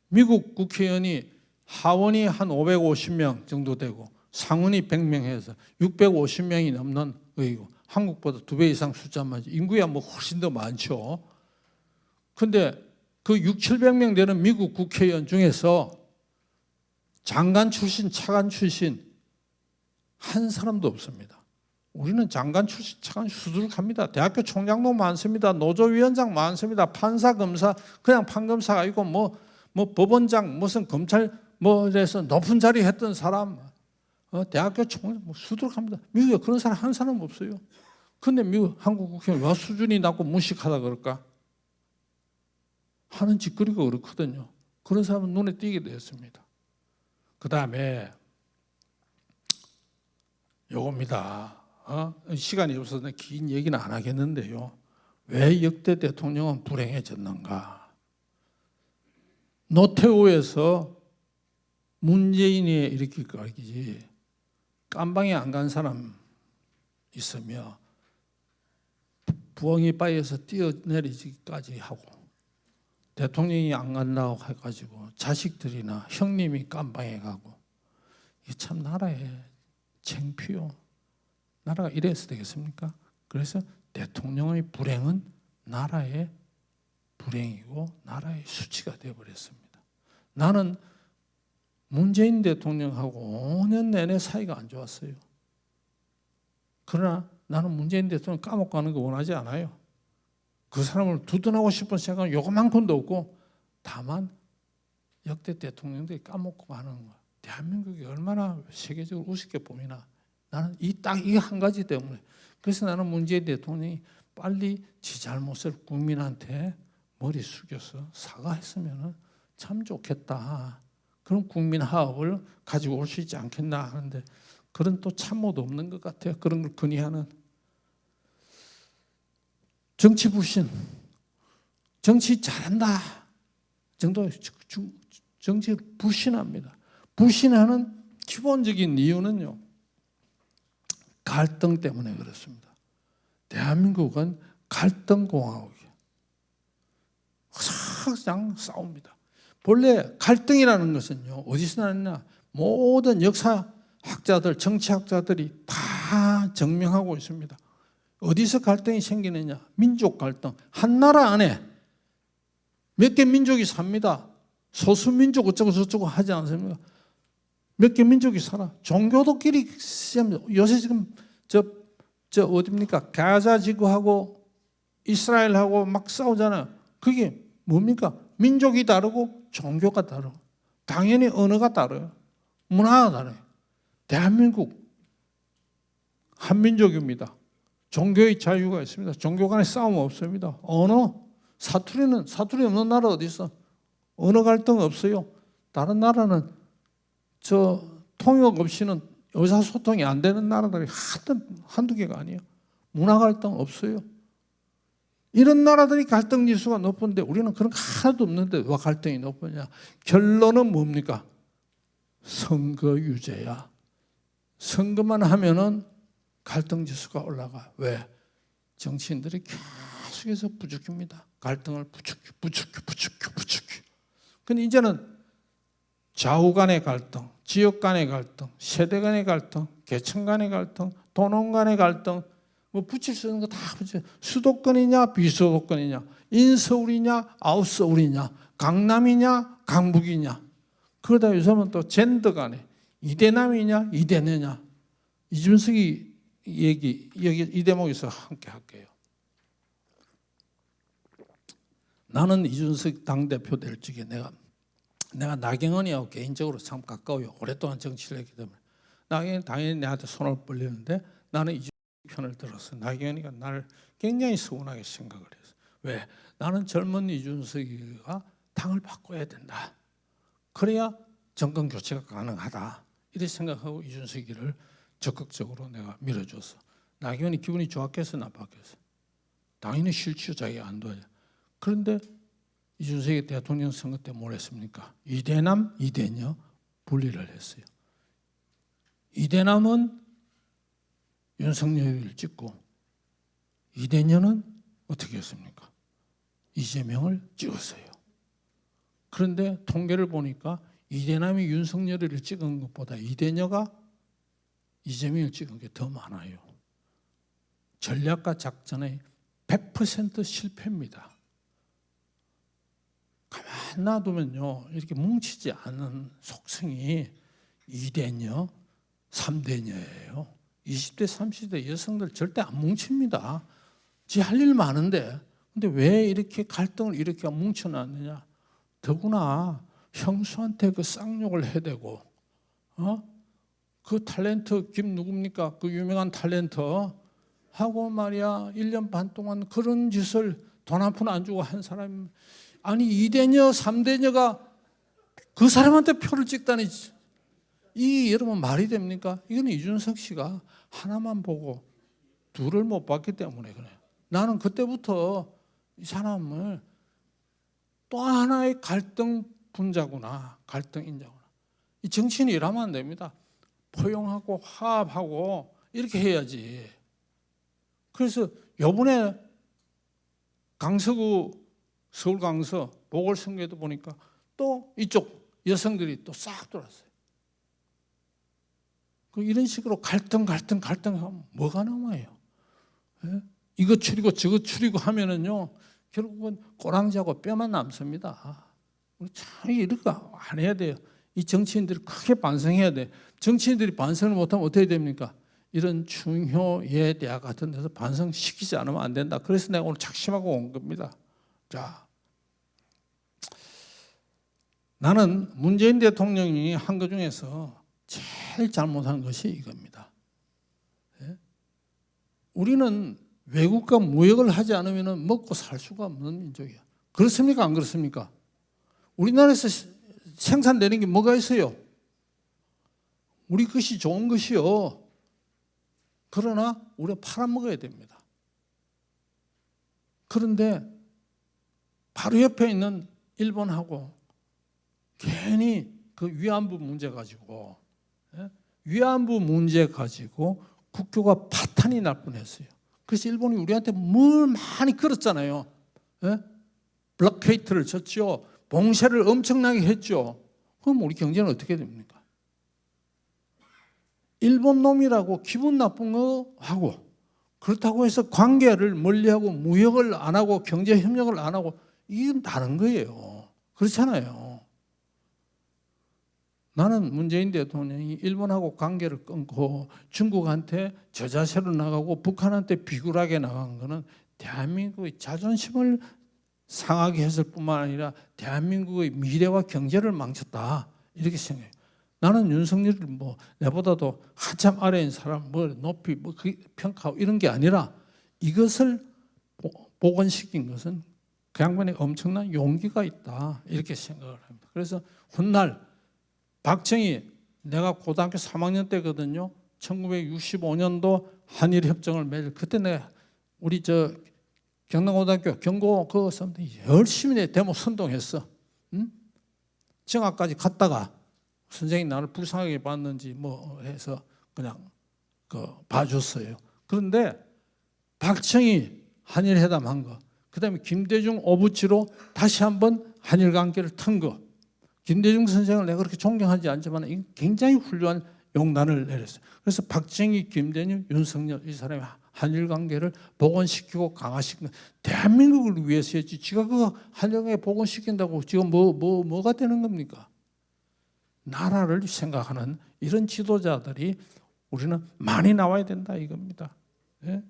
미국 국회의원이 하원이 한 550명 정도 되고 상원이 100명 해서 650명이 넘는 의이고 한국보다 2배 이상 숫자만 인구야 뭐 훨씬 더 많죠. 그런데 그 600~700명 되는 미국 국회의원 중에서 장관 출신, 차관 출신 한 사람도 없습니다. 우리는 장관 출신, 차관 수두룩합니다. 대학교 총장도 많습니다. 노조위원장 많습니다. 판사, 검사, 그냥 판검사가 아니고 뭐 법원장, 무슨 검찰 뭐래서 높은 자리 했던 사람, 대학교 총장 수두룩합니다. 미국에 그런 사람 한 사람 없어요. 그런데 미국 한국 국회는 왜 수준이 낮고 무식하다 그럴까? 하는 짓거리가 그렇거든요. 그런 사람은 눈에 띄게 되었습니다. 그 다음에 요겁니다. 시간이 없어서 긴 얘기는 안 하겠는데요. 왜 역대 대통령은 불행해졌는가? 노태우에서 문재인이 이렇게까지 깜방에 안 간 사람 있으며 부엉이 바위에서 뛰어내리기까지 하고 대통령이 안 간다고 해가지고 자식들이나 형님이 깜방에 가고 이게 참 나라의 창피요. 나라가 이래서 되겠습니까? 그래서 대통령의 불행은 나라의 불행이고 나라의 수치가 되어버렸습니다. 나는 문재인 대통령하고 5년 내내 사이가 안 좋았어요. 그러나 나는 문재인 대통령 까먹고 가는 거 원하지 않아요. 그 사람을 두둔하고 싶은 생각은 요만큼도 없고 다만 역대 대통령들이 까먹고 가는 거. 대한민국이 얼마나 세계적으로 우습게 보이나. 나는 딱 이 한 가지 때문에. 그래서 나는 문재인 대통령이 빨리 지 잘못을 국민한테 머리 숙여서 사과했으면 참 좋겠다. 그런 국민 화합을 가지고 올 수 있지 않겠나 하는데 그런 또 참모도 없는 것 같아요. 그런 걸 건의하는. 정치 불신. 정치 잘한다 정도 정치를 불신합니다. 불신하는 기본적인 이유는요. 갈등 때문에 그렇습니다. 대한민국은 갈등공화국이에요. 항상 싸웁니다. 본래 갈등이라는 것은요. 어디서 나느냐. 모든 역사학자들, 정치학자들이 다 증명하고 있습니다. 어디서 갈등이 생기느냐. 민족 갈등. 한 나라 안에 몇 개 민족이 삽니다. 소수민족 어쩌고 저쩌고 하지 않습니까? 몇 개 민족이 살아. 종교도끼리 요새 지금 저 어딥니까? 가자 지구하고 이스라엘하고 막 싸우잖아요. 그게 뭡니까? 민족이 다르고 종교가 다르고 당연히 언어가 다르요. 문화가 다르요. 대한민국 한민족입니다. 종교의 자유가 있습니다. 종교 간에 싸움 없습니다. 언어, 사투리 없는 나라 어디 있어? 언어 갈등 없어요. 다른 나라는 통역 없이는 의사소통이 안 되는 나라들이 한두 개가 아니에요. 문화 갈등 없어요. 이런 나라들이 갈등 지수가 높은데 우리는 그런 거 하나도 없는데 왜 갈등이 높으냐. 결론은 뭡니까? 선거 유죄야. 선거만 하면은 갈등 지수가 올라가. 왜? 정치인들이 계속 부추겨서 부추깁니다. 갈등을 부추겨. 근데 이제는 좌우 간의 갈등, 지역 간의 갈등, 세대 간의 갈등, 계층 간의 갈등, 돈원 간의 갈등, 뭐 붙일 수 있는 거 다 붙여. 수도권이냐 비수도권이냐, 인서울이냐 아웃서울이냐, 강남이냐 강북이냐. 그러다 요즘은 또 젠더 간에 이대남이냐 이대녀냐. 이준석이 얘기 여기 이 대목에서 함께 할게요. 나는 이준석 당대표 될 적에 내가 나경원이하고 개인적으로 참 가까워요. 오랫동안 정치를 했기 때문에. 나경원이 당연히 내한테 손을 벌리는데 나는 이준석 편을 들었어. 나경원이가 나를 굉장히 서운하게 생각을 했어. 왜? 나는 젊은 이준석이가 당을 바꿔야 된다. 그래야 정권 교체가 가능하다. 이렇게 생각하고 이준석이를 적극적으로 내가 밀어줬어. 나경원이 기분이 좋았겠어 나빴겠어? 당연히 싫죠. 자기가 안 도와요. 그런데 이준석이 대통령 선거 때 뭘 했습니까? 이대남, 이대녀 분리를 했어요. 이대남은 윤석열을 찍고 이대녀는 어떻게 했습니까? 이재명을 찍었어요. 그런데 통계를 보니까 이대남이 윤석열을 찍은 것보다 이대녀가 이재명을 찍은 게 더 많아요. 전략과 작전의 100% 실패입니다. 가만 놔두면요, 이렇게 뭉치지 않은 속성이 2대녀, 3대녀예요. 20대, 30대 여성들 절대 안 뭉칩니다. 지 할 일 많은데, 근데 왜 이렇게 갈등을 이렇게 뭉쳐놨느냐? 더구나 형수한테 그 쌍욕을 해대고, 그 탤런트 김 누굽니까? 그 유명한 탤런트 하고 말이야 1년 반 동안 그런 짓을 돈 한 푼 안 주고 한 사람. 아니 2대녀 3대녀가 그 사람한테 표를 찍다니, 이 여러분 말이 됩니까? 이건 이준석 씨가 하나만 보고 둘을 못 봤기 때문에 그래요. 나는 그때부터 이 사람을 또 하나의 갈등 분자구나, 갈등 인자구나. 이 정치인이 이러면 안 됩니다. 포용하고 화합하고 이렇게 해야지. 그래서 이번에 강서구 서울 강서 보궐선거에도 보니까 또 이쪽 여성들이 또 싹 돌았어요. 이런 식으로 갈등하면 뭐가 남아요? 예? 이거 추리고 저거 추리고 하면은요, 결국은 꼬랑지하고 뼈만 남습니다. 우리 참 이렇게 안 해야 돼요. 이 정치인들이 크게 반성해야 돼. 정치인들이 반성을 못하면 어떻게 됩니까? 이런 중효예대학 같은 데서 반성시키지 않으면 안 된다. 그래서 내가 오늘 작심하고 온 겁니다. 자, 나는 문재인 대통령이 한 것 중에서 제일 잘못한 것이 이겁니다. 예? 우리는 외국과 무역을 하지 않으면 먹고 살 수가 없는 민족이야. 그렇습니까? 안 그렇습니까? 우리나라에서 생산되는 게 뭐가 있어요? 우리 것이 좋은 것이요. 그러나 우리가 팔아먹어야 됩니다. 그런데 바로 옆에 있는 일본하고 괜히 그 위안부 문제 가지고, 위안부 문제 가지고 국교가 파탄이 날 뻔했어요. 그래서 일본이 우리한테 뭘 많이 걸었잖아요. 블록케이트를 쳤죠. 봉쇄를 엄청나게 했죠. 그럼 우리 경제는 어떻게 됩니까? 일본 놈이라고 기분 나쁜 거 하고, 그렇다고 해서 관계를 멀리하고 무역을 안 하고 경제 협력을 안 하고, 이건 다른 거예요. 그렇잖아요. 나는 문재인 대통령이 일본하고 관계를 끊고 중국한테 저자세로 나가고 북한한테 비굴하게 나간 거는 대한민국의 자존심을 상하게 했을 뿐만 아니라 대한민국의 미래와 경제를 망쳤다, 이렇게 생각해요. 나는 윤석열을 뭐 내보다도 한참 아래인 사람 뭐 높이 뭐 평가하고 이런 게 아니라, 이것을 복원시킨 것은 그 양반에 엄청난 용기가 있다, 이렇게 생각을 합니다. 그래서 훗날 박정희, 내가 고등학교 3학년 때거든요. 1965년도 한일협정을 맺을, 그때 내가 우리 경남고등학교 경고 그거 열심히 내 데모 선동했어. 정학까지 갔다가 선생님이 나를 불쌍하게 봤는지 뭐 해서 그냥 봐줬어요. 그런데 박정희 한일회담 한 거, 그다음에 김대중 오부치로 다시 한번 한일 관계를 튼 거. 김대중 선생을 내가 그렇게 존경하지 않지만 굉장히 훌륭한 용단을 내렸어요. 그래서 박정희, 김대중, 윤석열 이 사람이 한일 관계를 복원시키고 강화시키는 대한민국을 위해서였지. 지가 그 한일 관계 복원시킨다고 지금 뭐가 되는 겁니까? 나라를 생각하는 이런 지도자들이 우리는 많이 나와야 된다 이겁니다. 예?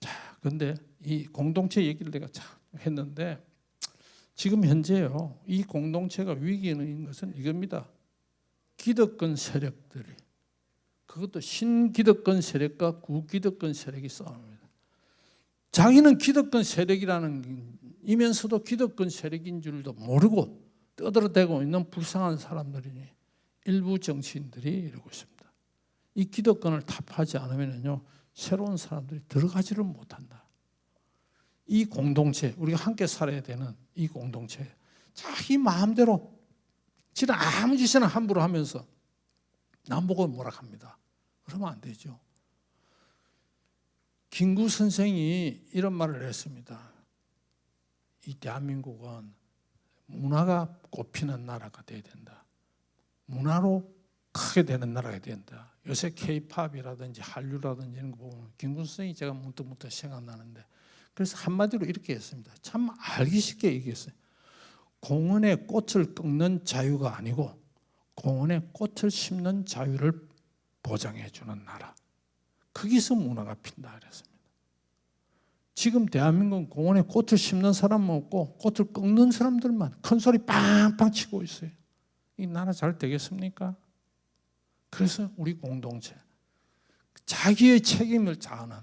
자, 근데 이 공동체 얘기를 내가 참 했는데 지금 현재요, 이 공동체가 위기에 있는 것은 이겁니다. 기득권 세력들이, 그것도 신기득권 세력과 구기득권 세력이 싸웁니다. 자기는 기득권 세력이라는 이면서도 기득권 세력인 줄도 모르고 떠들어대고 있는 불쌍한 사람들이니 일부 정치인들이 이러고 있습니다. 이 기득권을 타파하지 않으면요, 새로운 사람들이 들어가지를 못한다. 이 공동체, 우리가 함께 살아야 되는 이 공동체, 자기 마음대로 지는 아무 짓이나 함부로 하면서 남보고 뭐라 합니다. 그러면 안 되죠. 김구 선생이 이런 말을 했습니다. 이 대한민국은 문화가 꽃피는 나라가 돼야 된다. 문화로 크게 되는 나라가 된다. 요새 K-팝이라든지 한류라든지 이런 거 보면 김구 선생이 제가 문득 생각나는데, 그래서 한마디로 이렇게 했습니다. 참 알기 쉽게 얘기했어요. 공원에 꽃을 꺾는 자유가 아니고 공원에 꽃을 심는 자유를 보장해 주는 나라. 거기서 문화가 핀다 그랬습니다. 지금 대한민국은 공원에 꽃을 심는 사람은 없고 꽃을 꺾는 사람들만 큰 소리 빵빵 치고 있어요. 이 나라 잘 되겠습니까? 그래서 우리 공동체, 자기의 책임을 다하는,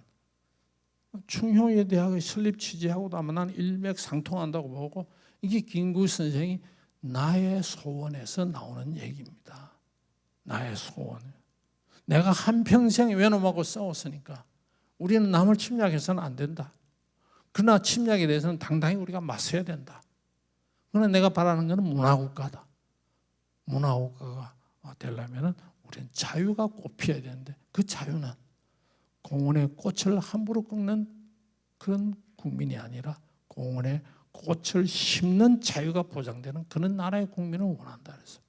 충효에 대학의 설립 취지하고도 아마 난 일맥상통한다고 보고, 이게 김구 선생이 나의 소원에서 나오는 얘기입니다. 나의 소원. 내가 한평생 외놈하고 싸웠으니까 우리는 남을 침략해서는 안 된다. 그러나 침략에 대해서는 당당히 우리가 맞서야 된다. 그러나 내가 바라는 것은 문화국가다. 문화국가가 되려면 우리는 자유가 꽃피어야 되는데, 그 자유는 공원의 꽃을 함부로 꺾는 그런 국민이 아니라 공원에 꽃을 심는 자유가 보장되는 그런 나라의 국민을 원한다 그래서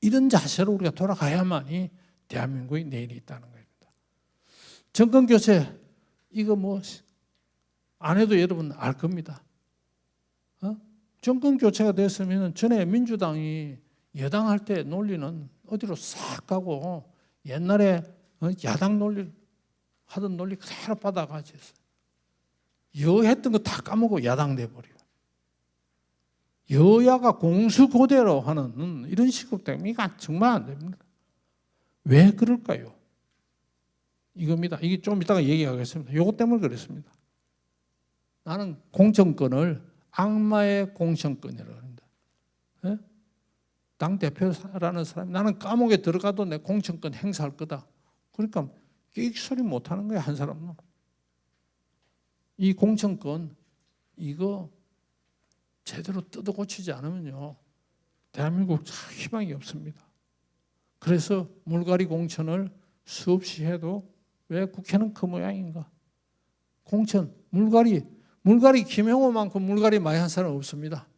이런 자세로 우리가 돌아가야만이 대한민국의 내일이 있다는 겁니다. 정권 교체 이거 뭐 안 해도 여러분 알 겁니다. 정권 교체가 됐으면 전에 민주당이 여당할 때 논리는 어디로 싹 가고 옛날에 야당 논리 하던 논리 그대로 받아가지 했어요. 여했던 거 다 까먹고 야당 돼버려요. 여야가 공수고대로 하는 이런 식으로 되면 이거 정말 안 됩니다. 왜 그럴까요? 이겁니다. 이게 좀 이따가 얘기하겠습니다. 이것 때문에 그렇습니다. 나는 공천권을 악마의 공천권이라고 합니다. 예? 당대표라는 사람이 나는 감옥에 들어가도 내 공천권 행사할 거다. 그러니까 끽소리 못하는 거야, 한 사람은. 이 공천권 이거 제대로 뜯어고치지 않으면요, 대한민국 희망이 없습니다. 그래서 물갈이 공천을 수없이 해도 왜 국회는 그 모양인가? 공천, 물갈이 김영호만큼 물갈이 많이 한 사람 없습니다.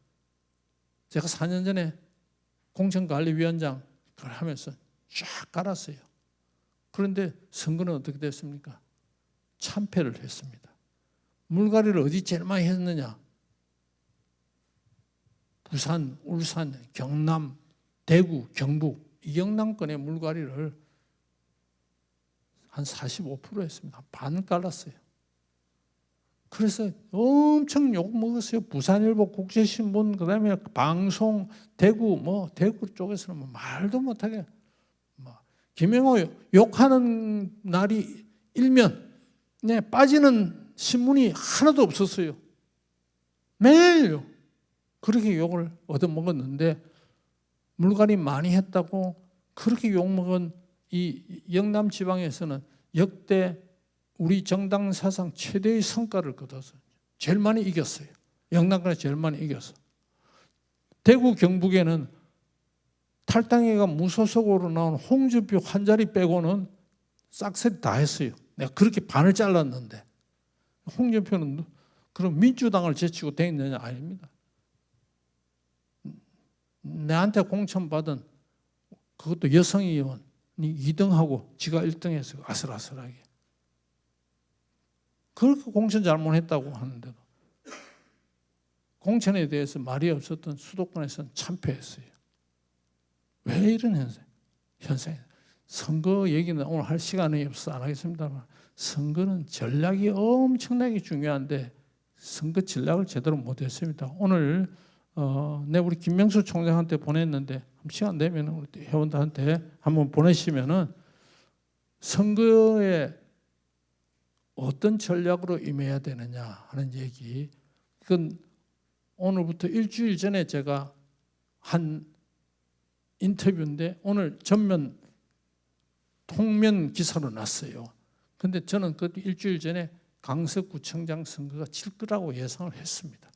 제가 4년 전에 공천관리위원장 그걸 하면서 쫙 깔았어요. 그런데 선거는 어떻게 됐습니까? 참패를 했습니다. 물갈이를 어디 제일 많이 했느냐? 부산, 울산, 경남, 대구, 경북 이 영남권의 물갈이를 한 45% 했습니다. 반 깔았어요. 그래서 엄청 욕 먹었어요. 부산일보, 국제신문, 그다음에 방송, 대구 쪽에서는 뭐 말도 못하게 김영호 욕하는 날이 일면 빠지는 신문이 하나도 없었어요. 매일요. 그렇게 욕을 얻어먹었는데 물갈이 많이 했다고 그렇게 욕먹은 이 영남 지방에서는 역대 우리 정당 사상 최대의 성과를 거둬서 제일 많이 이겼어요. 영남권에서 제일 많이 이겼어. 대구 경북에는 탈당회가 무소속으로 나온 홍준표 한 자리 빼고는 싹쓸이 다 했어요. 내가 그렇게 반을 잘랐는데 홍준표는 그럼 민주당을 제치고 돼 있느냐? 아닙니다. 내한테 공천받은 그것도 여성 의원이 2등하고 지가 1등해서 아슬아슬하게. 그렇게 공천 잘못했다고 하는데도 공천에 대해서 말이 없었던 수도권에서는 참패했어요. 왜 이런 현상이? 선거 얘기는 오늘 할 시간이 없어서 안 하겠습니다만 선거는 전략이 엄청나게 중요한데 선거 전략을 제대로 못했습니다. 오늘 우리 김명수 총장한테 보냈는데 시간 되면 우리 회원들한테 한번 보내시면은 선거에 어떤 전략으로 임해야 되느냐 하는 얘기. 그건 오늘부터 일주일 전에 제가 한 인터뷰인데 오늘 전면 통면 기사로 났어요. 근데 저는 그 일주일 전에 강서구청장 선거가 칠 거라고 예상을 했습니다.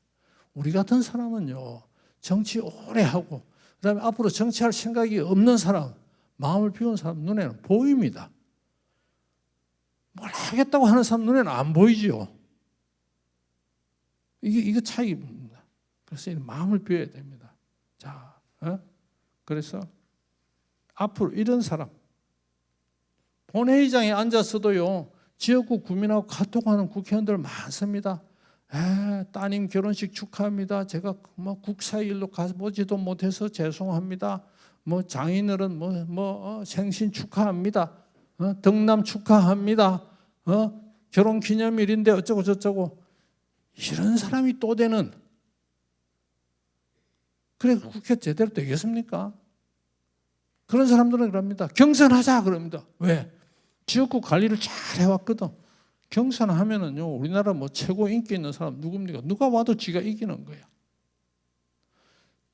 우리 같은 사람은요, 정치 오래 하고 그다음에 앞으로 정치할 생각이 없는 사람, 마음을 비운 사람 눈에는 보입니다. 뭘 하겠다고 하는 사람 눈에는 안 보이죠. 이게 차이입니다. 그래서 마음을 비워야 됩니다. 자, 그래서 앞으로 이런 사람 본회의장에 앉아서도요 지역구 구민하고 카톡하는 국회의원들 많습니다. 따님 결혼식 축하합니다. 제가 뭐 국사일로 가보지도 못해서 죄송합니다. 뭐 장인어른 생신 축하합니다. 등남 축하합니다. 결혼기념일인데 어쩌고 저쩌고 이런 사람이 또 되는 그래 국회 제대로 되겠습니까? 그런 사람들은 그럽니다. 경선하자 그럽니다. 왜? 지역구 관리를 잘 해왔거든. 경선하면은요 우리나라 뭐 최고 인기 있는 사람 누굽니까? 누가 와도 지가 이기는 거야.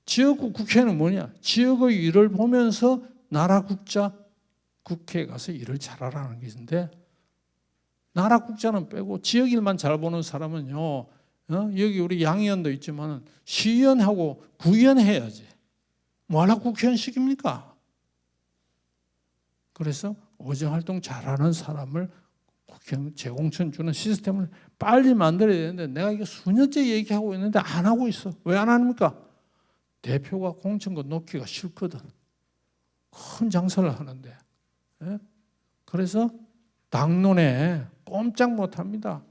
지역구 국회는 뭐냐? 지역의 일을 보면서 나라 국자 국회에 가서 일을 잘하라는 것인데 나라 국자는 빼고 지역 일만 잘 보는 사람은요 여기 우리 양의원도 있지만 시의원하고 구의원 해야지. 뭐하러 국회의원 시킵니까? 그래서 의정활동 잘하는 사람을 국회의원 재공천 주는 시스템을 빨리 만들어야 되는데 내가 이게 수년째 얘기하고 있는데 안 하고 있어. 왜 안 합니까? 대표가 공천권 놓기가 싫거든. 큰 장사를 하는데. 그래서 당론에 꼼짝 못합니다.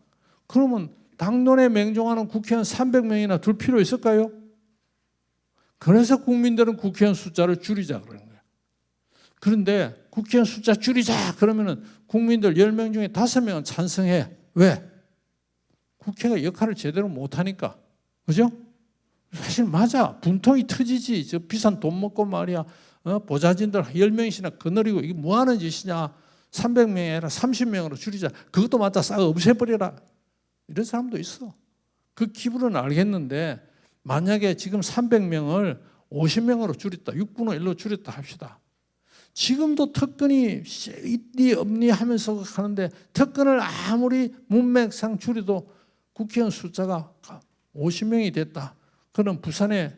그러면 당론에 맹종하는 국회의원 300명이나 둘 필요 있을까요? 그래서 국민들은 국회의원 숫자를 줄이자 그러는 거예요. 그런데 국회의원 숫자 줄이자 그러면은 국민들 10명 중에 5명은 찬성해. 왜? 국회가 역할을 제대로 못하니까. 그죠? 사실 맞아. 분통이 터지지. 저 비싼 돈 먹고 말이야. 보좌진들 10명씩이나 거느리고 이게 뭐 하는 짓이냐. 300명이 아니라 30명으로 줄이자. 그것도 맞다. 싹 없애버려라. 이런 사람도 있어. 그 기분은 알겠는데 만약에 지금 300명을 50명으로 줄였다. 6분의 1로 줄였다 합시다. 지금도 특권이 있니 없니 하면서 하는데 특권을 아무리 문맥상 줄여도 국회의원 숫자가 50명이 됐다. 그럼 부산에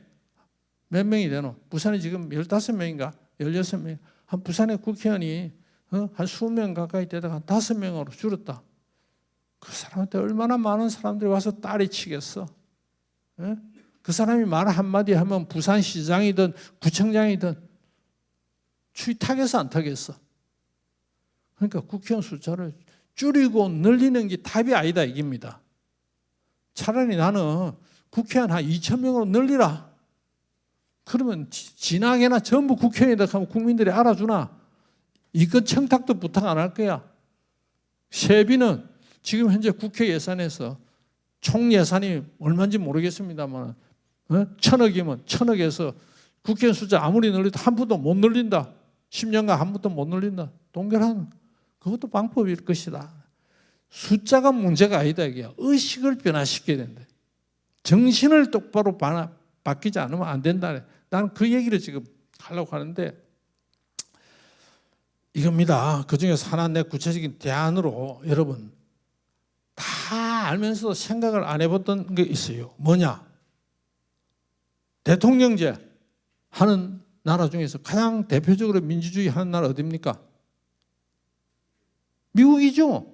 몇 명이 되노? 부산에 지금 15명인가 16명. 한 부산의 국회의원이 한 수명 가까이 되다가 한 5명으로 줄었다. 그 사람한테 얼마나 많은 사람들이 와서 딸이 치겠어. 그 사람이 말 한마디 하면 부산시장이든 구청장이든 추위 타겠어 안 타겠어? 그러니까 국회의원 숫자를 줄이고 늘리는 게 답이 아니다 이깁니다. 차라리 나는 국회의원 한 2,000명으로 늘리라. 그러면 진하게나 전부 국회의원이다 하면 국민들이 알아주나? 이건 청탁도 부탁 안 할 거야. 세비는 지금 현재 국회 예산에서 총 예산이 얼마인지 모르겠습니다만 1,000억이면 1,000억에서 국회의원 숫자 아무리 늘려도 한 푼도 못 늘린다. 10년간 한 푼도 못 늘린다. 동결하는 그것도 방법일 것이다. 숫자가 문제가 아니다 이게 의식을 변화시켜야 된다. 정신을 똑바로 바뀌지 않으면 안 된다. 나는 그 얘기를 지금 하려고 하는데 이겁니다. 그중에서 하나 내 구체적인 대안으로 여러분 다 알면서도 생각을 안 해봤던 게 있어요. 뭐냐? 대통령제 하는 나라 중에서 가장 대표적으로 민주주의 하는 나라 어디입니까? 미국이죠.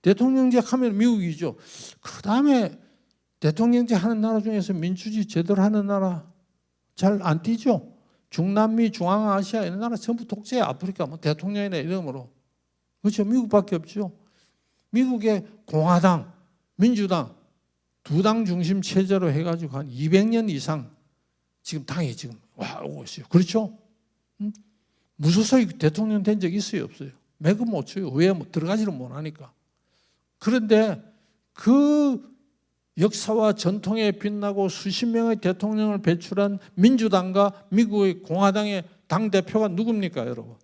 대통령제 하면 미국이죠. 그 다음에 대통령제 하는 나라 중에서 민주주의 제대로 하는 나라 잘 안 뛰죠. 중남미, 중앙아시아 이런 나라 전부 독재야. 아프리카 뭐 대통령이나 이름으로. 그렇죠. 미국밖에 없죠. 미국의 공화당, 민주당 두 당 중심 체제로 해가지고 한 200년 이상 지금 당이 지금 와 오고 있어요. 그렇죠? 무소속 대통령 된 적 있어요, 없어요? 매그 못 쳐요. 왜? 들어가지를 못하니까. 그런데 그 역사와 전통에 빛나고 수십 명의 대통령을 배출한 민주당과 미국의 공화당의 당대표가 누굽니까, 여러분?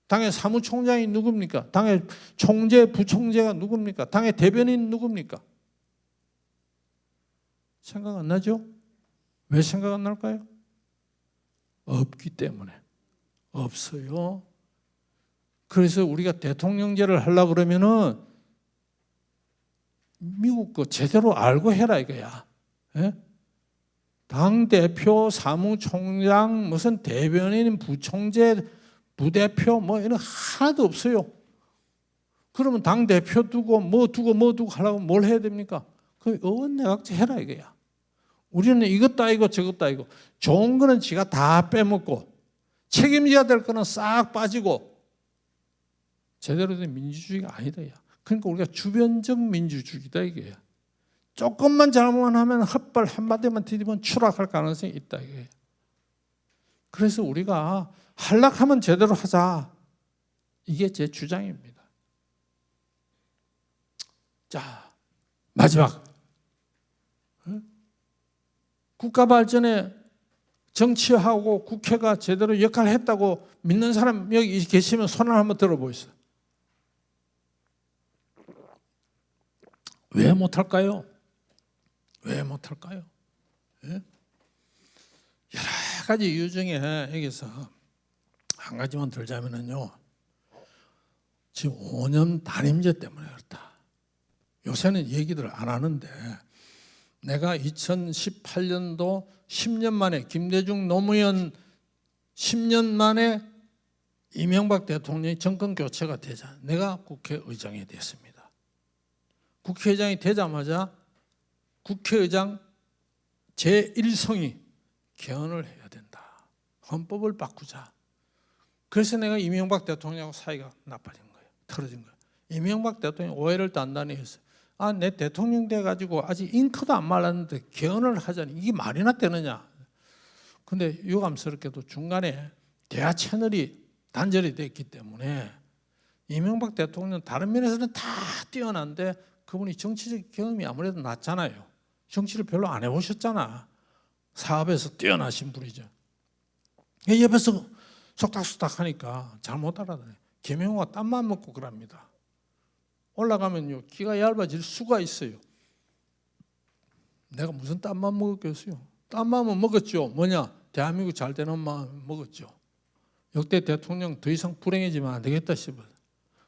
당의 사무총장이 누굽니까? 당의 총재, 부총재가 누굽니까? 당의 대변인 누굽니까? 생각 안 나죠? 왜 생각 안 날까요? 없기 때문에. 없어요. 그래서 우리가 대통령제를 하려고 그러면은 미국 거 제대로 알고 해라 이거야. 예? 당대표, 사무총장, 무슨 대변인, 부총재, 부대표 뭐 이런 하나도 없어요. 그러면 당대표 두고 뭐 두고 하려고 뭘 해야 됩니까? 그 의원내각제 해라 이거야. 우리는 이것 따위고 저것 따위고 좋은 거는 지가 다 빼먹고 책임져야 될 거는 싹 빠지고 제대로 된 민주주의가 아니다. 그러니까 우리가 주변적 민주주의다 이게. 조금만 잘못하면 헛발 한마디만 디디면 추락할 가능성이 있다 이게. 그래서 우리가 하려하면 제대로 하자. 이게 제 주장입니다. 자, 마지막. 국가 발전에 정치하고 국회가 제대로 역할을 했다고 믿는 사람 여기 계시면 손을 한번 들어보세요. 왜 못할까요? 왜 못할까요? 예? 여러 가지 이유 중에 여기서 한 가지만 들자면요. 지금 5년 단임제 때문에 그렇다. 요새는 얘기들 안 하는데 내가 2018년도 10년 만에 김대중 노무현 10년 만에 이명박 대통령이 정권 교체가 되자 내가 국회의장이 됐습니다. 국회의장이 되자마자 국회의장 제1성이 개헌을 해야 된다. 헌법을 바꾸자. 그래서 내가 이명박 대통령하고 사이가 나빠진 거예요. 틀어진 거예요. 이명박 대통령이 오해를 단단히 했어요. 아, 내 대통령 돼가지고 아직 잉크도 안 말랐는데 개헌을 하자니 이게 말이나 되느냐. 근데 유감스럽게도 중간에 대화 채널이 단절이 됐기 때문에 이명박 대통령 다른 면에서는 다 뛰어난데 그분이 정치적 경험이 아무래도 낮잖아요. 정치를 별로 안 해보셨잖아. 사업에서 뛰어나신 분이죠. 옆에서 속닥속닥 하니까 잘 못 알아듣네. 김영호가 땀만 먹고 그럽니다. 올라가면요 귀가 얇아질 수가 있어요. 내가 무슨 땀만 먹었겠어요. 땀만은 먹었죠. 뭐냐? 대한민국 잘 되는 마음 먹었죠. 역대 대통령 더 이상 불행해지면 안 되겠다 싶어요.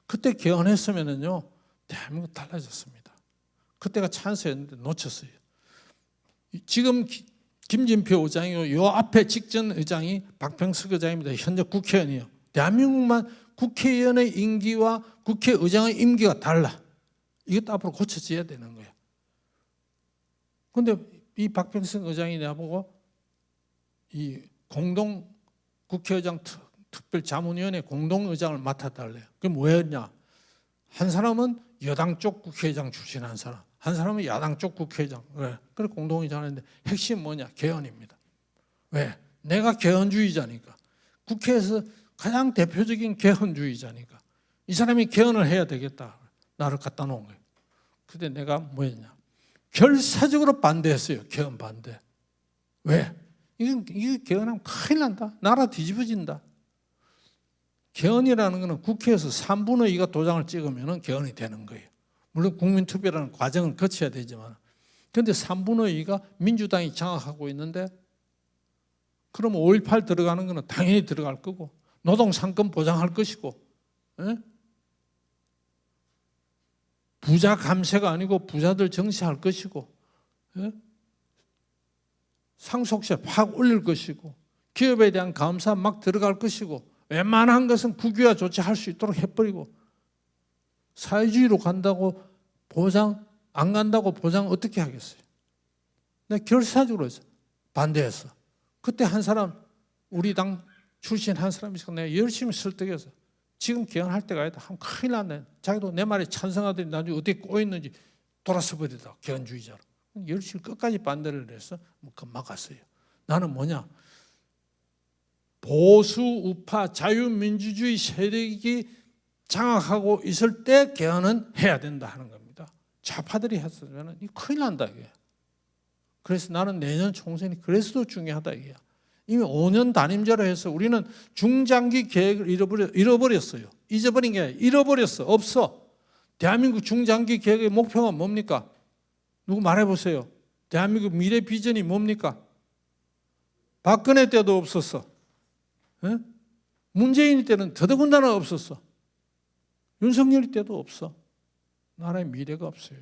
그때 개헌했으면요 대한민국 달라졌습니다. 그때가 찬스였는데 놓쳤어요. 지금 김진표 의장이요, 요 앞에 직전 의장이 박병석 의장입니다. 현재 국회의원이에요. 대한민국만 국회의원의 임기와 국회의장의 임기가 달라. 이것도 앞으로 고쳐져야 되는 거예요. 그런데 이 박병석 의장이 나보고 이 공동 국회의장 특별자문위원회 공동의장을 맡아달래요. 그게 뭐였냐? 한 사람은 여당 쪽 국회의장 출신 한 사람은 야당 쪽 국회의장. 왜? 그래 공동의장 하는데 핵심 뭐냐? 개헌입니다. 왜? 내가 개헌주의자니까. 국회에서 가장 대표적인 개헌주의자니까. 이 사람이 개헌을 해야 되겠다. 나를 갖다 놓은 거예요. 근데 내가 뭐였냐? 결사적으로 반대했어요. 개헌 반대. 왜? 이거 개헌하면 큰일 난다. 나라 뒤집어진다. 개헌이라는 것은 국회에서 3분의 2가 도장을 찍으면 개헌이 되는 거예요. 물론 국민투표라는 과정을 거쳐야 되지만. 그런데 3분의 2가 민주당이 장악하고 있는데 그러면 5.18 들어가는 것은 당연히 들어갈 거고 노동상권 보장할 것이고 에? 부자 감세가 아니고 부자들 정시할 것이고 에? 상속세 확 올릴 것이고 기업에 대한 감사 막 들어갈 것이고 웬만한 것은 국유화 조치할 수 있도록 해버리고 사회주의로 간다고 보장 안 간다고 보장 어떻게 하겠어요? 내가 결사적으로 했어. 반대했어. 그때 한 사람, 우리 당 출신 한 사람이 있어. 내가 열심히 설득해서 지금 개헌할 때가 아니다. 하면 큰일 났네. 자기도 내 말에 찬성하더니 나중에 어떻게 꼬였는지 돌아서 버리다. 개헌주의자로. 열심히 끝까지 반대를 해서 금방 갔어요. 나는 뭐냐? 보수 우파 자유민주주의 세력이 장악하고 있을 때 개헌은 해야 된다 하는 겁니다. 좌파들이 했으면 이 큰일 난다 이게. 그래서 나는 내년 총선이 그래서도 중요하다 이게. 이미 5년 단임제로 해서 우리는 중장기 계획을 잃어버렸어요. 잊어버린 게 아니라 잃어버렸어. 없어. 대한민국 중장기 계획의 목표가 뭡니까? 누구 말해보세요. 대한민국 미래 비전이 뭡니까? 박근혜 때도 없었어. 에? 문재인 때는 더더군다나 없었어. 윤석열 때도 없어. 나라의 미래가 없어요.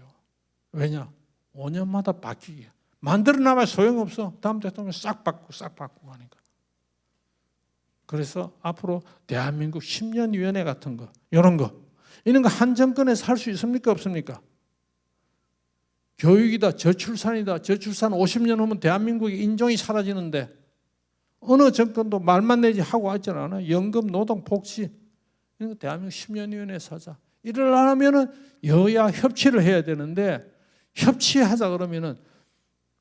왜냐? 5년마다 바뀌게. 만들어놔야 소용없어. 다음 대통령 싹 바꾸고 하니까. 그래서 앞으로 대한민국 10년위원회 같은 거, 이런 거, 이런 거 한 정권에서 할 수 있습니까? 없습니까? 교육이다, 저출산이다. 저출산 50년 후면 대한민국의 인종이 사라지는데 어느 정권도 말만 내지 하고 왔잖아. 연금, 노동, 복지. 이런 거 대한민국 10년위원회에서 하자. 이러려면 여야 협치를 해야 되는데 협치하자 그러면은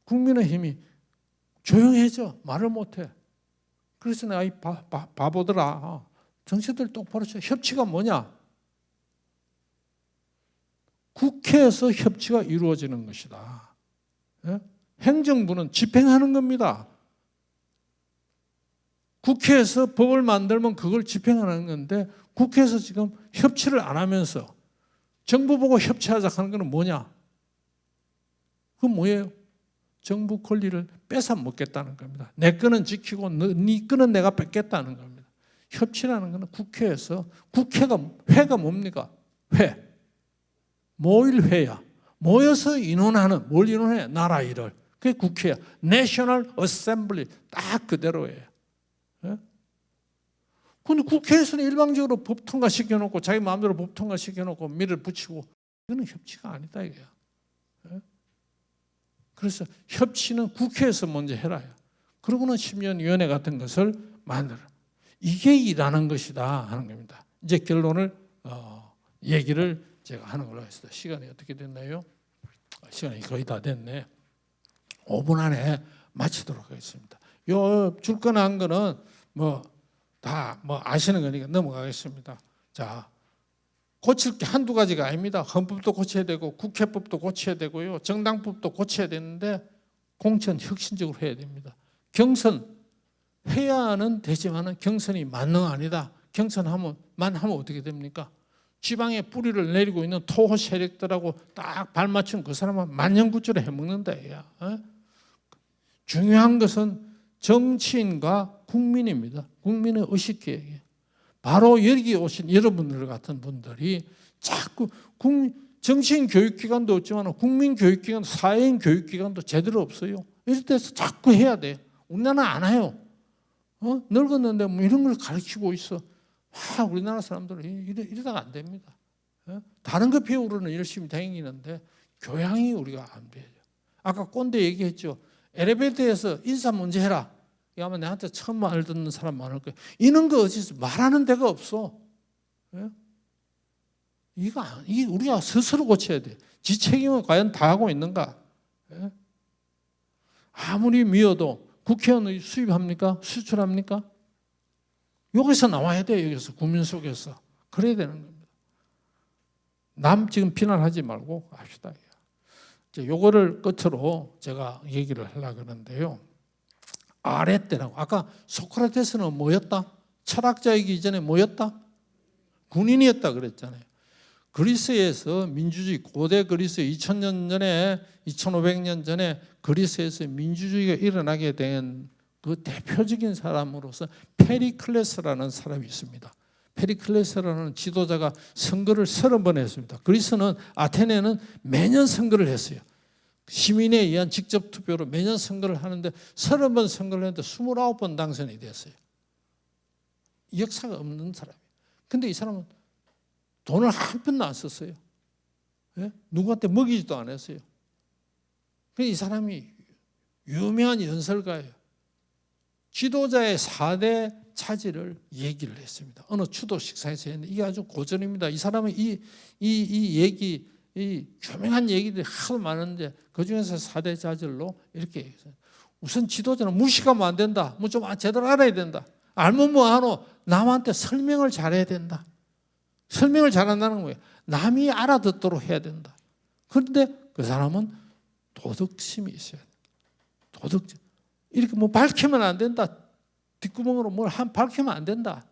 국민의힘이 조용해져. 말을 못해. 그래서 내가 이 바보들아. 정치들 똑바로 쳐. 협치가 뭐냐? 국회에서 협치가 이루어지는 것이다. 예? 행정부는 집행하는 겁니다. 국회에서 법을 만들면 그걸 집행하는 건데 국회에서 지금 협치를 안 하면서 정부 보고 협치하자 하는 건 뭐냐? 그건 뭐예요? 정부 권리를 뺏어 먹겠다는 겁니다. 내 거는 지키고 네 거는 내가 뺏겠다는 겁니다. 협치라는 것은 국회에서 회가 뭡니까? 회. 모일회야. 모여서 인원하는 뭘 인원해? 나라 일을. 그게 국회야. 내셔널 어셈블리 딱 그대로예요. 그런데 국회에서는 일방적으로 법 통과시켜놓고 자기 마음대로 법 통과시켜놓고 밀어붙이고 이거는 협치가 아니다 이거야. 그래서 협치는 국회에서 먼저 해라. 그러고는 10년위원회 같은 것을 만들어. 이게 일하는 것이다 하는 겁니다. 이제 결론을 얘기를 제가 하는 걸로 했습니다. 시간이 어떻게 됐나요? 시간이 거의 다 됐네. 5분 안에 마치도록 하겠습니다. 요 줄 거나 한 거는 다 아시는 거니까 넘어가겠습니다. 자, 고칠 게 한두 가지가 아닙니다. 헌법도 고쳐야 되고 국회법도 고쳐야 되고요. 정당법도 고쳐야 되는데 공천 혁신적으로 해야 됩니다. 경선 해야는 되지만 경선이 만능 아니다. 경선만 하면 어떻게 됩니까? 지방에 뿌리를 내리고 있는 토호 세력들하고 딱 발맞춘 그 사람은 만년구치로 해먹는다. 중요한 것은 정치인과 국민입니다. 국민의 의식계획이에요. 바로 여기 오신 여러분들 같은 분들이 자꾸 정치인 교육기관도 없지만 국민 교육기관, 사회인 교육기관도 제대로 없어요. 이럴 때서 자꾸 해야 돼요. 우리나라는 안 해요. 늙었는데 이런 걸 가르치고 있어. 우리나라 사람들은 이러다가 안 됩니다. 다른 거 배우로는 열심히 다니는데 교양이 우리가 안 배워요. 아까 꼰대 얘기했죠. 엘리베이터에서 인사 먼저 해라. 아마 내한테 처음 말 듣는 사람 많을 거예요. 이런 거 어디서 말하는 데가 없어. 이거 우리가 스스로 고쳐야 돼. 지 책임을 과연 다 하고 있는가? 아무리 미워도 국회의원을 수입합니까? 수출합니까? 여기서 나와야 돼요. 여기서 국민 속에서. 그래야 되는 겁니다. 남 지금 비난하지 말고 합시다. 요거를 끝으로 제가 얘기를 하려고 하는데요. 아레떼라고. 아까 소크라테스는 뭐였다? 철학자이기 전에 뭐였다? 군인이었다 그랬잖아요. 그리스에서 민주주의, 고대 그리스 2000년 전에 2500년 전에 그리스에서 민주주의가 일어나게 된 그 대표적인 사람으로서 페리클레스라는 사람이 있습니다. 페리클레스라는 지도자가 선거를 30번 했습니다. 그리스는 아테네는 매년 선거를 했어요. 시민에 의한 직접 투표로 매년 선거를 하는데 30번 선거를 했는데 29번 당선이 됐어요. 역사가 없는 사람이에요. 근데 이 사람은 돈을 한 푼도 안 썼어요. 누구한테 먹이지도 않았어요. 이 사람이 유명한 연설가예요. 지도자의 4대 차질을 얘기를 했습니다. 어느 추도 식사에서 했는데 이게 아주 고전입니다. 이 사람은 이 얘기, 이 유명한 얘기들이 하도 많은데 그중에서 4대 차질로 이렇게 얘기했어요. 우선 지도자는 무식하면 안 된다. 뭐 좀 제대로 알아야 된다. 알면 뭐하노? 남한테 설명을 잘해야 된다. 설명을 잘한다는 거예요. 남이 알아듣도록 해야 된다. 그런데 그 사람은 도덕심이 있어야 된다. 도덕심. 이렇게 뭐 밝히면 안 된다. 뒷구멍으로 뭘 밝히면 안 된다.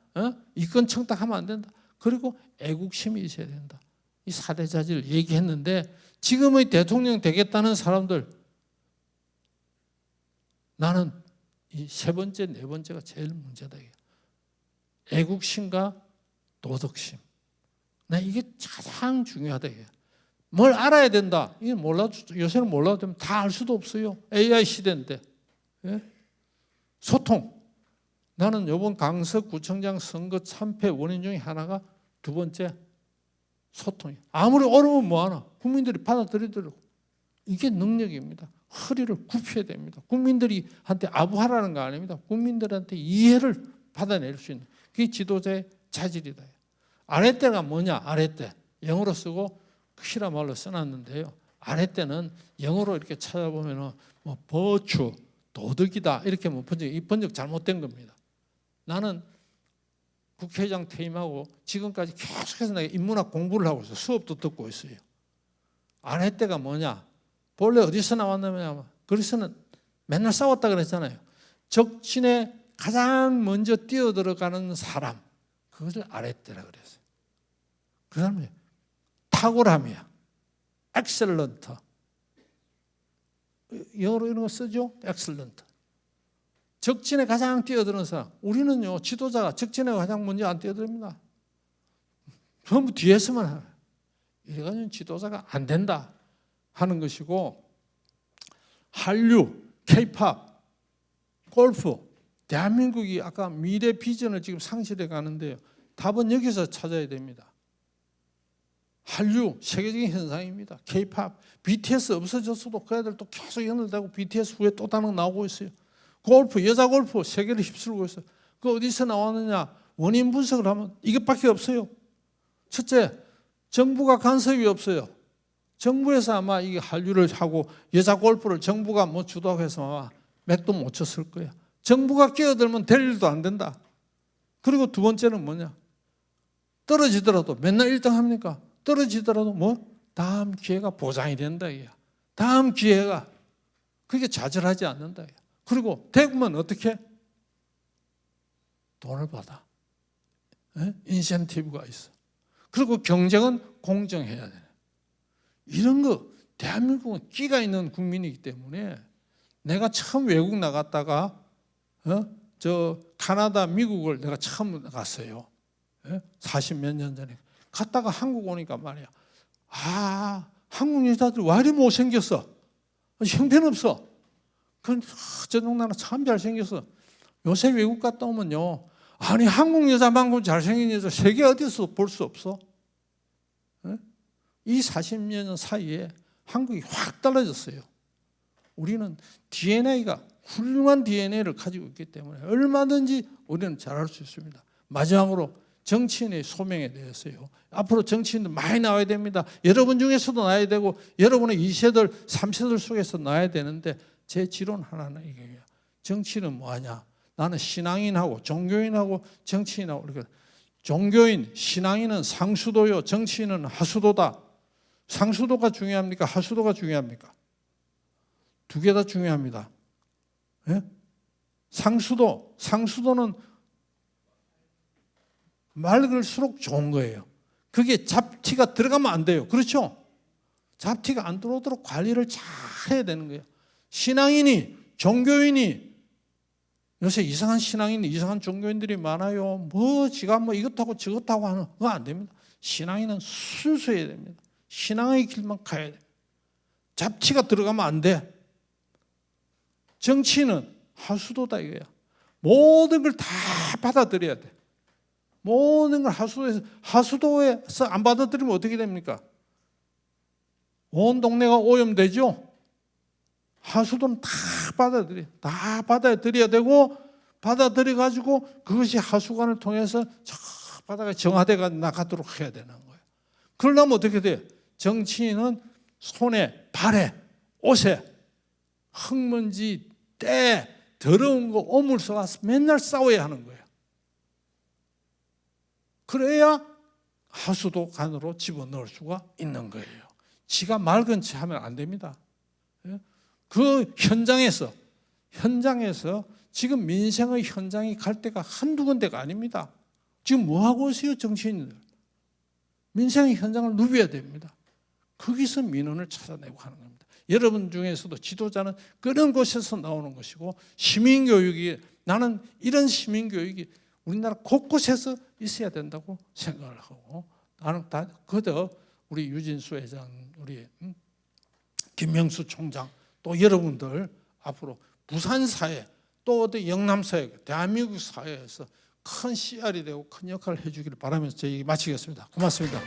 이건 청탁하면 안 된다. 그리고 애국심이 있어야 된다. 이 4대 자질을 얘기했는데 지금의 대통령 되겠다는 사람들 나는 이 3번째, 4번째가 제일 문제다. 애국심과 도덕심. 나 이게 가장 중요하다. 뭘 알아야 된다. 이게 몰라도 요새는 몰라도 되면 다 알 수도 없어요. AI 시대인데. 예? 소통. 나는 이번 강서구청장 선거 참패 원인 중에 하나가 2번째 소통이에요. 아무리 어려우면 뭐하나 국민들이 받아들이도록. 이게 능력입니다. 허리를 굽혀야 됩니다. 국민들이 한테 아부하라는 거 아닙니다. 국민들한테 이해를 받아낼 수 있는 그게 지도자의 자질이다. 아랫대가 뭐냐? 아랫대. 영어로 쓰고 히라 말로 써놨는데요. 아랫대는 영어로 이렇게 찾아보면 뭐 버추, 도덕이다 이렇게 뭐 이 번역 잘못된 겁니다. 나는 국회의장 퇴임하고 지금까지 계속해서 내가 인문학 공부를 하고 있어요. 수업도 듣고 있어요. 아랫대가 뭐냐? 본래 어디서 나왔냐면 그리스는 맨날 싸웠다 그랬잖아요. 적진에 가장 먼저 뛰어들어가는 사람 그것을 아랫대라 그랬어요. 그 사람이 탁월함이야. 엑셀런트. 영어로 이런 거 쓰죠? 엑셀런트. 적진에 가장 뛰어드는 사람. 우리는요 지도자가 적진에 가장 먼저 안 뛰어듭니다. 전부 뒤에서만 하는. 이래가지고 지도자가 안 된다 하는 것이고 한류, K-팝, 골프 대한민국이 아까 미래 비전을 지금 상실해 가는데요. 답은 여기서 찾아야 됩니다. 한류 세계적인 현상입니다. K-팝, BTS 없어졌어도 그 애들 또 계속 연결되고 BTS 후에 또 다른 거 나오고 있어요. 골프, 여자 골프 세계를 휩쓸고 있어요. 그 어디서 나왔느냐? 원인 분석을 하면 이것밖에 없어요. 첫째, 정부가 간섭이 없어요. 정부에서 아마 이 한류를 하고 여자 골프를 정부가 뭐 주도하고 해서 아마 맥도 못 쳤을 거예요. 정부가 끼어들면 될 일도 안 된다. 그리고 2번째는 뭐냐? 떨어지더라도 맨날 1등 합니까? 떨어지더라도 뭐 다음 기회가 보장이 된다. 다음 기회가 그게 좌절하지 않는다. 그리고 대구면 어떻게? 돈을 받아. 인센티브가 있어. 그리고 경쟁은 공정해야 돼. 이런 거 대한민국은 끼가 있는 국민이기 때문에 내가 처음 외국 나갔다가 저 카나다, 미국을 내가 처음 갔어요. 40몇 년 전에. 갔다가 한국 오니까 말이야. 아, 한국 여자들 왜 이리 못생겼어? 형편없어. 저 동네는 참 잘생겼어. 요새 외국 갔다 오면요. 아니 한국 여자만큼 잘생긴 여자 세계 어디서 볼 수 없어. 이 40년 사이에 한국이 확 달라졌어요. 우리는 DNA가 훌륭한 DNA를 가지고 있기 때문에 얼마든지 우리는 잘할 수 있습니다. 마지막으로 정치인의 소명에 대해서요. 앞으로 정치인들 많이 나와야 됩니다. 여러분 중에서도 나와야 되고 여러분의 2세들, 3세들 속에서 나와야 되는데 제 지론 하나는 이거예요. 정치는 뭐하냐? 나는 신앙인하고 종교인하고 정치인하고 이렇게 종교인, 신앙인은 상수도요. 정치인은 하수도다. 상수도가 중요합니까? 하수도가 중요합니까? 2개 다 중요합니다. 예? 상수도는 맑을수록 좋은 거예요. 그게 잡티가 들어가면 안 돼요. 그렇죠? 잡티가 안 들어오도록 관리를 잘 해야 되는 거예요. 신앙인이, 종교인이 요새 이상한 신앙인, 이상한 종교인들이 많아요. 지가 이것하고 저것하고 하는 거 안 됩니다. 신앙인은 순수해야 됩니다. 신앙의 길만 가야 돼. 잡티가 들어가면 안 돼. 정치는 하수도다 이거야. 모든 걸 다 받아들여야 돼. 모든 걸 하수도에서 안 받아들이면 어떻게 됩니까? 온 동네가 오염되죠? 하수도는 다 받아들여야 되고, 받아들여 가지고 그것이 하수관을 통해서 저 바다가 정화돼가 나가도록 해야 되는 거예요. 그러려면 어떻게 돼요? 정치인은 손에, 발에, 옷에 흙먼지, 때, 더러운 거 오물 쏘아서 맨날 싸워야 하는 거예요. 그래야 하수도 간으로 집어넣을 수가 있는 거예요. 지가 맑은 채 하면 안 됩니다. 그 현장에서 지금 민생의 현장이 갈 데가 한두 군데가 아닙니다. 지금 뭐 하고 있어요, 정치인들? 민생의 현장을 누벼야 됩니다. 거기서 민원을 찾아내고 하는 겁니다. 여러분 중에서도 지도자는 그런 곳에서 나오는 것이고, 시민교육이, 나는 이런 시민교육이 우리나라 곳곳에서 있어야 된다고 생각을 하고, 나는 그저 우리 유진수 회장, 우리 김명수 총장, 또 여러분들 앞으로 부산 사회, 또 어디 영남 사회, 대한민국 사회에서 큰 씨알이 되고 큰 역할을 해주기를 바라면서 제 얘기 마치겠습니다. 고맙습니다.